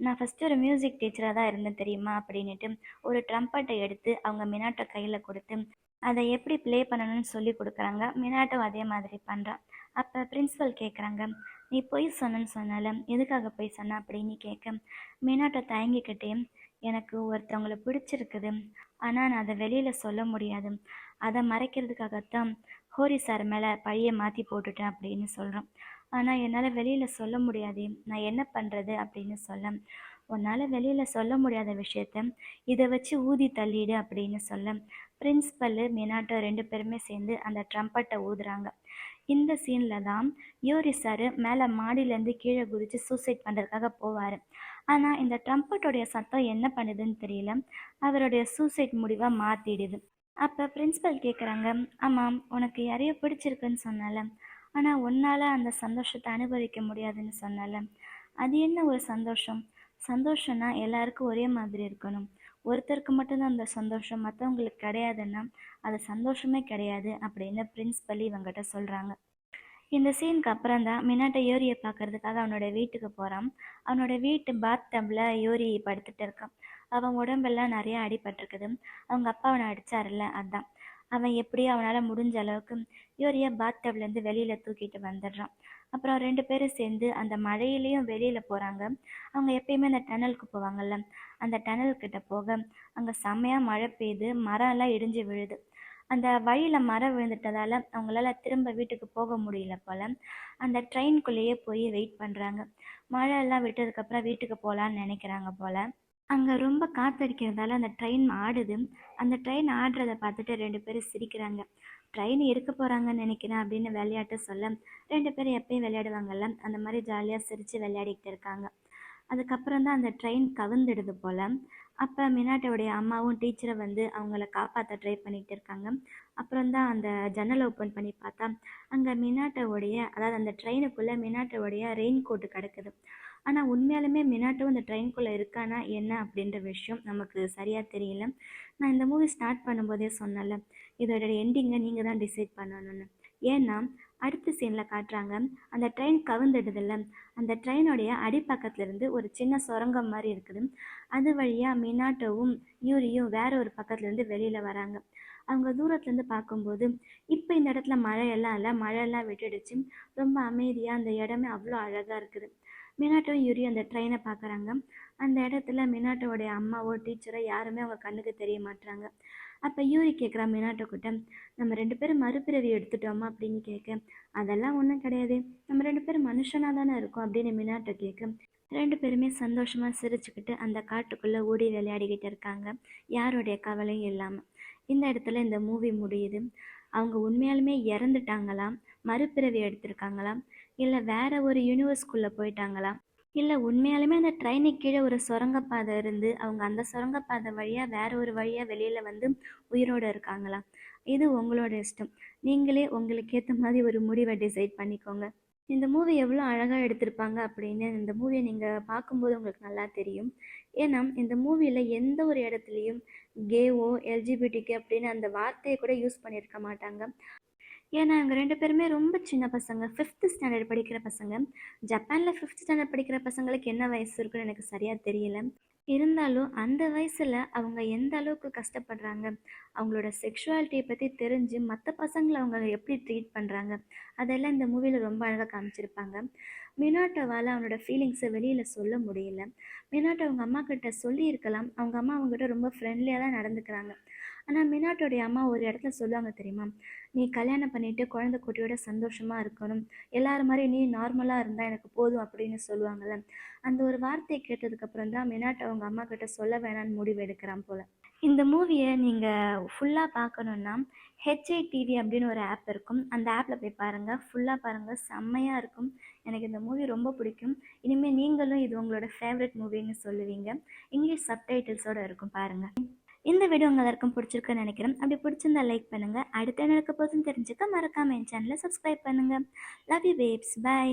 நான் ஃபஸ்ட்டு ஒரு மியூசிக் டீச்சராக தான் இருந்தேன் தெரியுமா அப்படின்ட்டு ஒரு ட்ரம்பெட்டை எடுத்து அவங்க மினாட்டோ கையில் கொடுத்து அதை எப்படி ப்ளே பண்ணணும்னு சொல்லி கொடுக்குறாங்க. மினாட்டோ அதே மாதிரி பண்ணுறான். அப்போ பிரின்ஸிபல் கேட்குறாங்க, நீ பொய் சொன்னேன்னு சொன்னால எதுக்காக பொய் சொன்ன அப்படின்னு கேட்க, மினாட்டோ தயங்கிக்கிட்டே, எனக்கு ஒருத்தவங்களை பிடிச்சிருக்குது, ஆனால் நான் அதை வெளியில் சொல்ல முடியாது, அதை மறைக்கிறதுக்காகத்தான் ஹோரி சார் மேலே பழியை மாற்றி போட்டுட்டேன் அப்படின்னு சொல்கிறான். ஆனால் என்னால் வெளியில் சொல்ல முடியாது, நான் என்ன பண்ணுறது அப்படின்னு சொல்ல, உன்னால் வெளியில் சொல்ல முடியாத விஷயத்த இதை வச்சு ஊதி தள்ளிடு அப்படின்னு சொல்ல, பிரின்ஸ்பல்லு மினாட்டோ 2 பேருமே சேர்ந்து அந்த ட்ரம்பட்டை ஊதுறாங்க. இந்த சீனில் தான் யோரி சார் மேலே மாடியிலேருந்து கீழே குதித்து சூசைட் பண்ணுறதுக்காக போவார். ஆனால் இந்த ட்ரம்பட்டோடைய சத்தம் என்ன பண்ணுதுன்னு தெரியல, அவருடைய சூசைட் முடிவாக மாற்றிடுது. அப்போ பிரின்ஸிபல் கேட்குறாங்க, ஆமாம் உனக்கு யாரையோ பிடிச்சிருக்குன்னு சொன்னால, ஆனால் உன்னால் அந்த சந்தோஷத்தை அனுபவிக்க முடியாதுன்னு சொன்னால, அது என்ன ஒரு சந்தோஷம்? சந்தோஷம்னா எல்லாருக்கும் ஒரே மாதிரி இருக்கணும், ஒருத்தருக்கு மட்டும்தான் அந்த சந்தோஷம், மற்றவங்களுக்கு கிடையாதுன்னா அது சந்தோஷமே கிடையாது அப்படின்னு பிரின்ஸ்பல் இவங்கிட்ட சொல்கிறாங்க. இந்த சீனுக்கு அப்புறம் தான் மினாட்டை யோரியை பார்க்கறதுக்காக அவனோட வீட்டுக்கு போகிறான். அவனோட வீட்டு பாத் டப்பில் யோரி படுத்துட்டு இருக்கான். அவன் உடம்பெல்லாம் நிறைய அடிபட்டிருக்குது. அவங்க அப்பா அவனை அடித்தார்ல, அதான். அவன் எப்படியோ அவனால் முடிஞ்ச அளவுக்கு யோரியை பாத் டப்லேருந்து வெளியில் தூக்கிட்டு வந்துடுறான். அப்புறம் 2 பேரும் சேர்ந்து அந்த மழையிலையும் வெளியில் போகிறாங்க. அவங்க எப்பயுமே அந்த டனலுக்கு போவாங்கள்ல, அந்த டனல்கிட்ட போக அங்கே செம்மையாக மழை பெய்யுது, மரம்லாம் இடிஞ்சு விழுது. அந்த வழியில் மரம் விழுந்துட்டதால் அவங்களால திரும்ப வீட்டுக்கு போக முடியல போல். அந்த ட்ரெயின்குள்ளேயே போய் வெயிட் பண்ணுறாங்க. மழை எல்லாம் விட்டதுக்கப்புறம் வீட்டுக்கு போகலான்னு நினைக்கிறாங்க போல். அங்கே ரொம்ப காற்றடிக்கிறதால அந்த ட்ரெயின் ஆடுது. அந்த ட்ரெயின் ஆடுறத பார்த்துட்டு 2 பேரும் சிரிக்கிறாங்க. ட்ரெயின் இருக்க போகிறாங்கன்னு நினைக்கிறேன் அப்படின்னு விளையாட்டு சொல்ல, 2 பேரும் எப்பயும் விளையாடுவாங்கல்ல, அந்த மாதிரி ஜாலியாக சிரித்து விளையாடிக்கிட்டு இருக்காங்க. அதுக்கப்புறம் தான் அந்த ட்ரெயின் கவிழ்ந்துடுது போல். அப்போ மினாட்டோடைய அம்மாவும் டீச்சரை வந்து அவங்கள காப்பாற்ற ட்ரை பண்ணிகிட்டு இருக்காங்க. அப்புறம் தான் அந்த ஜன்னலை ஓப்பன் பண்ணி பார்த்தா அங்கே மினாட்டோடைய, அதாவது அந்த ட்ரெயினுக்குள்ளே மினாட்டோடைய ரெயின் கோட்டு கிடக்குது. ஆனால் உண்மையாலுமே மினாட்டோ அந்த ட்ரெயின்குள்ளே இருக்கானா என்ன அப்படின்ற விஷயம் நமக்கு சரியாக தெரியல. நான் இந்த மூவி ஸ்டார்ட் பண்ணும்போதே சொன்னேன்ல, இதோட எண்டிங்கை நீங்கள் தான் டிசைட் பண்ணணும்னு. ஏன்னா அடுத்த சீனில் காட்டுறாங்க, அந்த ட்ரெயின் கவுந்துடுதில்ல, அந்த ட்ரெயினுடைய அடிப்பக்கத்துலேருந்து ஒரு சின்ன சுரங்கம் மாதிரி இருக்குது. அது வழியாக மினாட்டோவும் யூரியும் வேற ஒரு பக்கத்துலேருந்து வெளியில் வராங்க. அவங்க தூரத்துலேருந்து பார்க்கும்போது இப்போ இந்த இடத்துல மழையெல்லாம் இல்லை, மழையெல்லாம் விட்டுடுச்சு, ரொம்ப அமைதியாக அந்த இடமே அவ்வளோ அழகாக இருக்குது. மினாட்டோ யூரியும் அந்த ட்ரெயினை பார்க்குறாங்க. அந்த இடத்துல மினாட்டோடைய அம்மாவோ டீச்சரோ யாருமே அவங்க கண்ணுக்கு தெரிய மாட்டுறாங்க. அப்போ யூரி கேட்குறான் மினாட்டோ கிட்ட, நம்ம 2 பேரும் மறுபிறவி எடுத்துட்டோமா அப்படின்னு கேட்க, அதெல்லாம் ஒன்றும் கிடையாது, நம்ம 2 பேரும் மனுஷனாக தானே இருக்கோம் அப்படின்னு மினாட்டோ கேட்க, 2 பேருமே சந்தோஷமா சிரிச்சுக்கிட்டு அந்த காட்டுக்குள்ள ஓடி விளையாடிக்கிட்டு இருக்காங்க. யாருடைய கவலையும் இல்லாம. இந்த இடத்துல இந்த மூவி முடியுது. அவங்க உண்மையாலுமே இறந்துட்டாங்களாம், மறுபிறவி எடுத்திருக்காங்களாம், இல்ல வேற ஒரு யூனிவர்ஸ்குள்ள போயிட்டாங்களா? இல்ல உண்மையாலுமே அந்த ட்ரெயினுக்கு கீழ ஒரு சுரங்கப்பாதை இருந்து, அவங்க அந்த சுரங்கப்பாதை வழியா வேற ஒரு வழியா வெளியில வந்து உயிரோட இருக்காங்களா? இது உங்களோட இஷ்டம். நீங்களே உங்களுக்கு ஏத்த மாதிரி ஒரு முடிவ டிசைட் பண்ணிக்கோங்க. இந்த மூவி எவ்வளோ அழகா எடுத்திருப்பாங்க அப்படின்னு இந்த மூவியை நீங்கள் பார்க்கும்போது உங்களுக்கு நல்லா தெரியும். ஏன்னா இந்த மூவியில் எந்த ஒரு இடத்துலையும் கேவோ எல்ஜிபிடிக்கு அப்படின்னு அந்த வார்த்தையை கூட யூஸ் பண்ணியிருக்க மாட்டாங்க. ஏன்னா இவங்க 2 பேருமே ரொம்ப சின்ன பசங்க. 5th ஸ்டாண்டர்ட் படிக்கிற பசங்க. ஜப்பான்ல 5th ஸ்டாண்டர்ட் படிக்கிற பசங்களுக்கு என்ன வயசு இருக்குன்னு எனக்கு சரியா தெரியல. இருந்தாலும் அந்த வயசுல அவங்க எந்த அளவுக்கு கஷ்டப்படுறாங்க, அவங்களோட செக்ஷுவாலிட்டியை பத்தி தெரிஞ்சு மத்த பசங்கள அவங்க எப்படி ட்ரீட் பண்றாங்க, அதெல்லாம் இந்த மூவில ரொம்ப அழகா காமிச்சிருப்பாங்க. மினாட்டோவால அவனோட ஃபீலிங்ஸை வெளியில சொல்ல முடியல. மினாட்டோ அவங்க அம்மா கிட்ட சொல்லியிருக்கலாம். அவங்க அம்மா அவங்ககிட்ட ரொம்ப ஃப்ரெண்ட்லியா தான் நடந்துக்கிறாங்க. ஆனா மினாட்டோடைய அம்மா ஒரு இடத்துல சொல்லுவாங்க தெரியுமா? நீ கல்யாணம் பண்ணிட்டு குழந்தை குட்டியோட சந்தோஷமா இருக்கணும். எல்லாரும் மாதிரி நீ நார்மலா இருந்தா எனக்கு போதும் அப்படின்னு சொல்லுவாங்கல்ல. அந்த ஒரு வார்த்தையை கேட்டதுக்கு அப்புறம் தான் மினாட்டோ அவங்க அம்மா கிட்ட சொல்ல வேணாம்னு முடிவு எடுக்கிறான் போல. இந்த மூவியை நீங்கள் ஃபுல்லாக பார்க்கணுன்னா ஹெச்ஐடிவி அப்படின்னு ஒரு ஆப் இருக்கும். அந்த ஆப்பில் போய் பாருங்கள், ஃபுல்லாக பாருங்கள், செம்மையாக இருக்கும். எனக்கு இந்த மூவி ரொம்ப பிடிக்கும். இனிமேல் நீங்களும் இது உங்களோட ஃபேவரட் மூவின்னு சொல்லுவீங்க. இங்கிலீஷ் சப்டைட்டில்ஸோட இருக்கும், பாருங்கள். இந்த வீடியோ உங்க எல்லாருக்கும் பிடிச்சிருக்குன்னு நினைக்கிறேன். அப்படி பிடிச்சிருந்தா லைக் பண்ணுங்கள். அடுத்த என்ன நடக்க போகுதுன்னு தெரிஞ்சுக்க மறக்காமல் என் சேனலை சப்ஸ்கிரைப் பண்ணுங்கள். Love you babes. பை.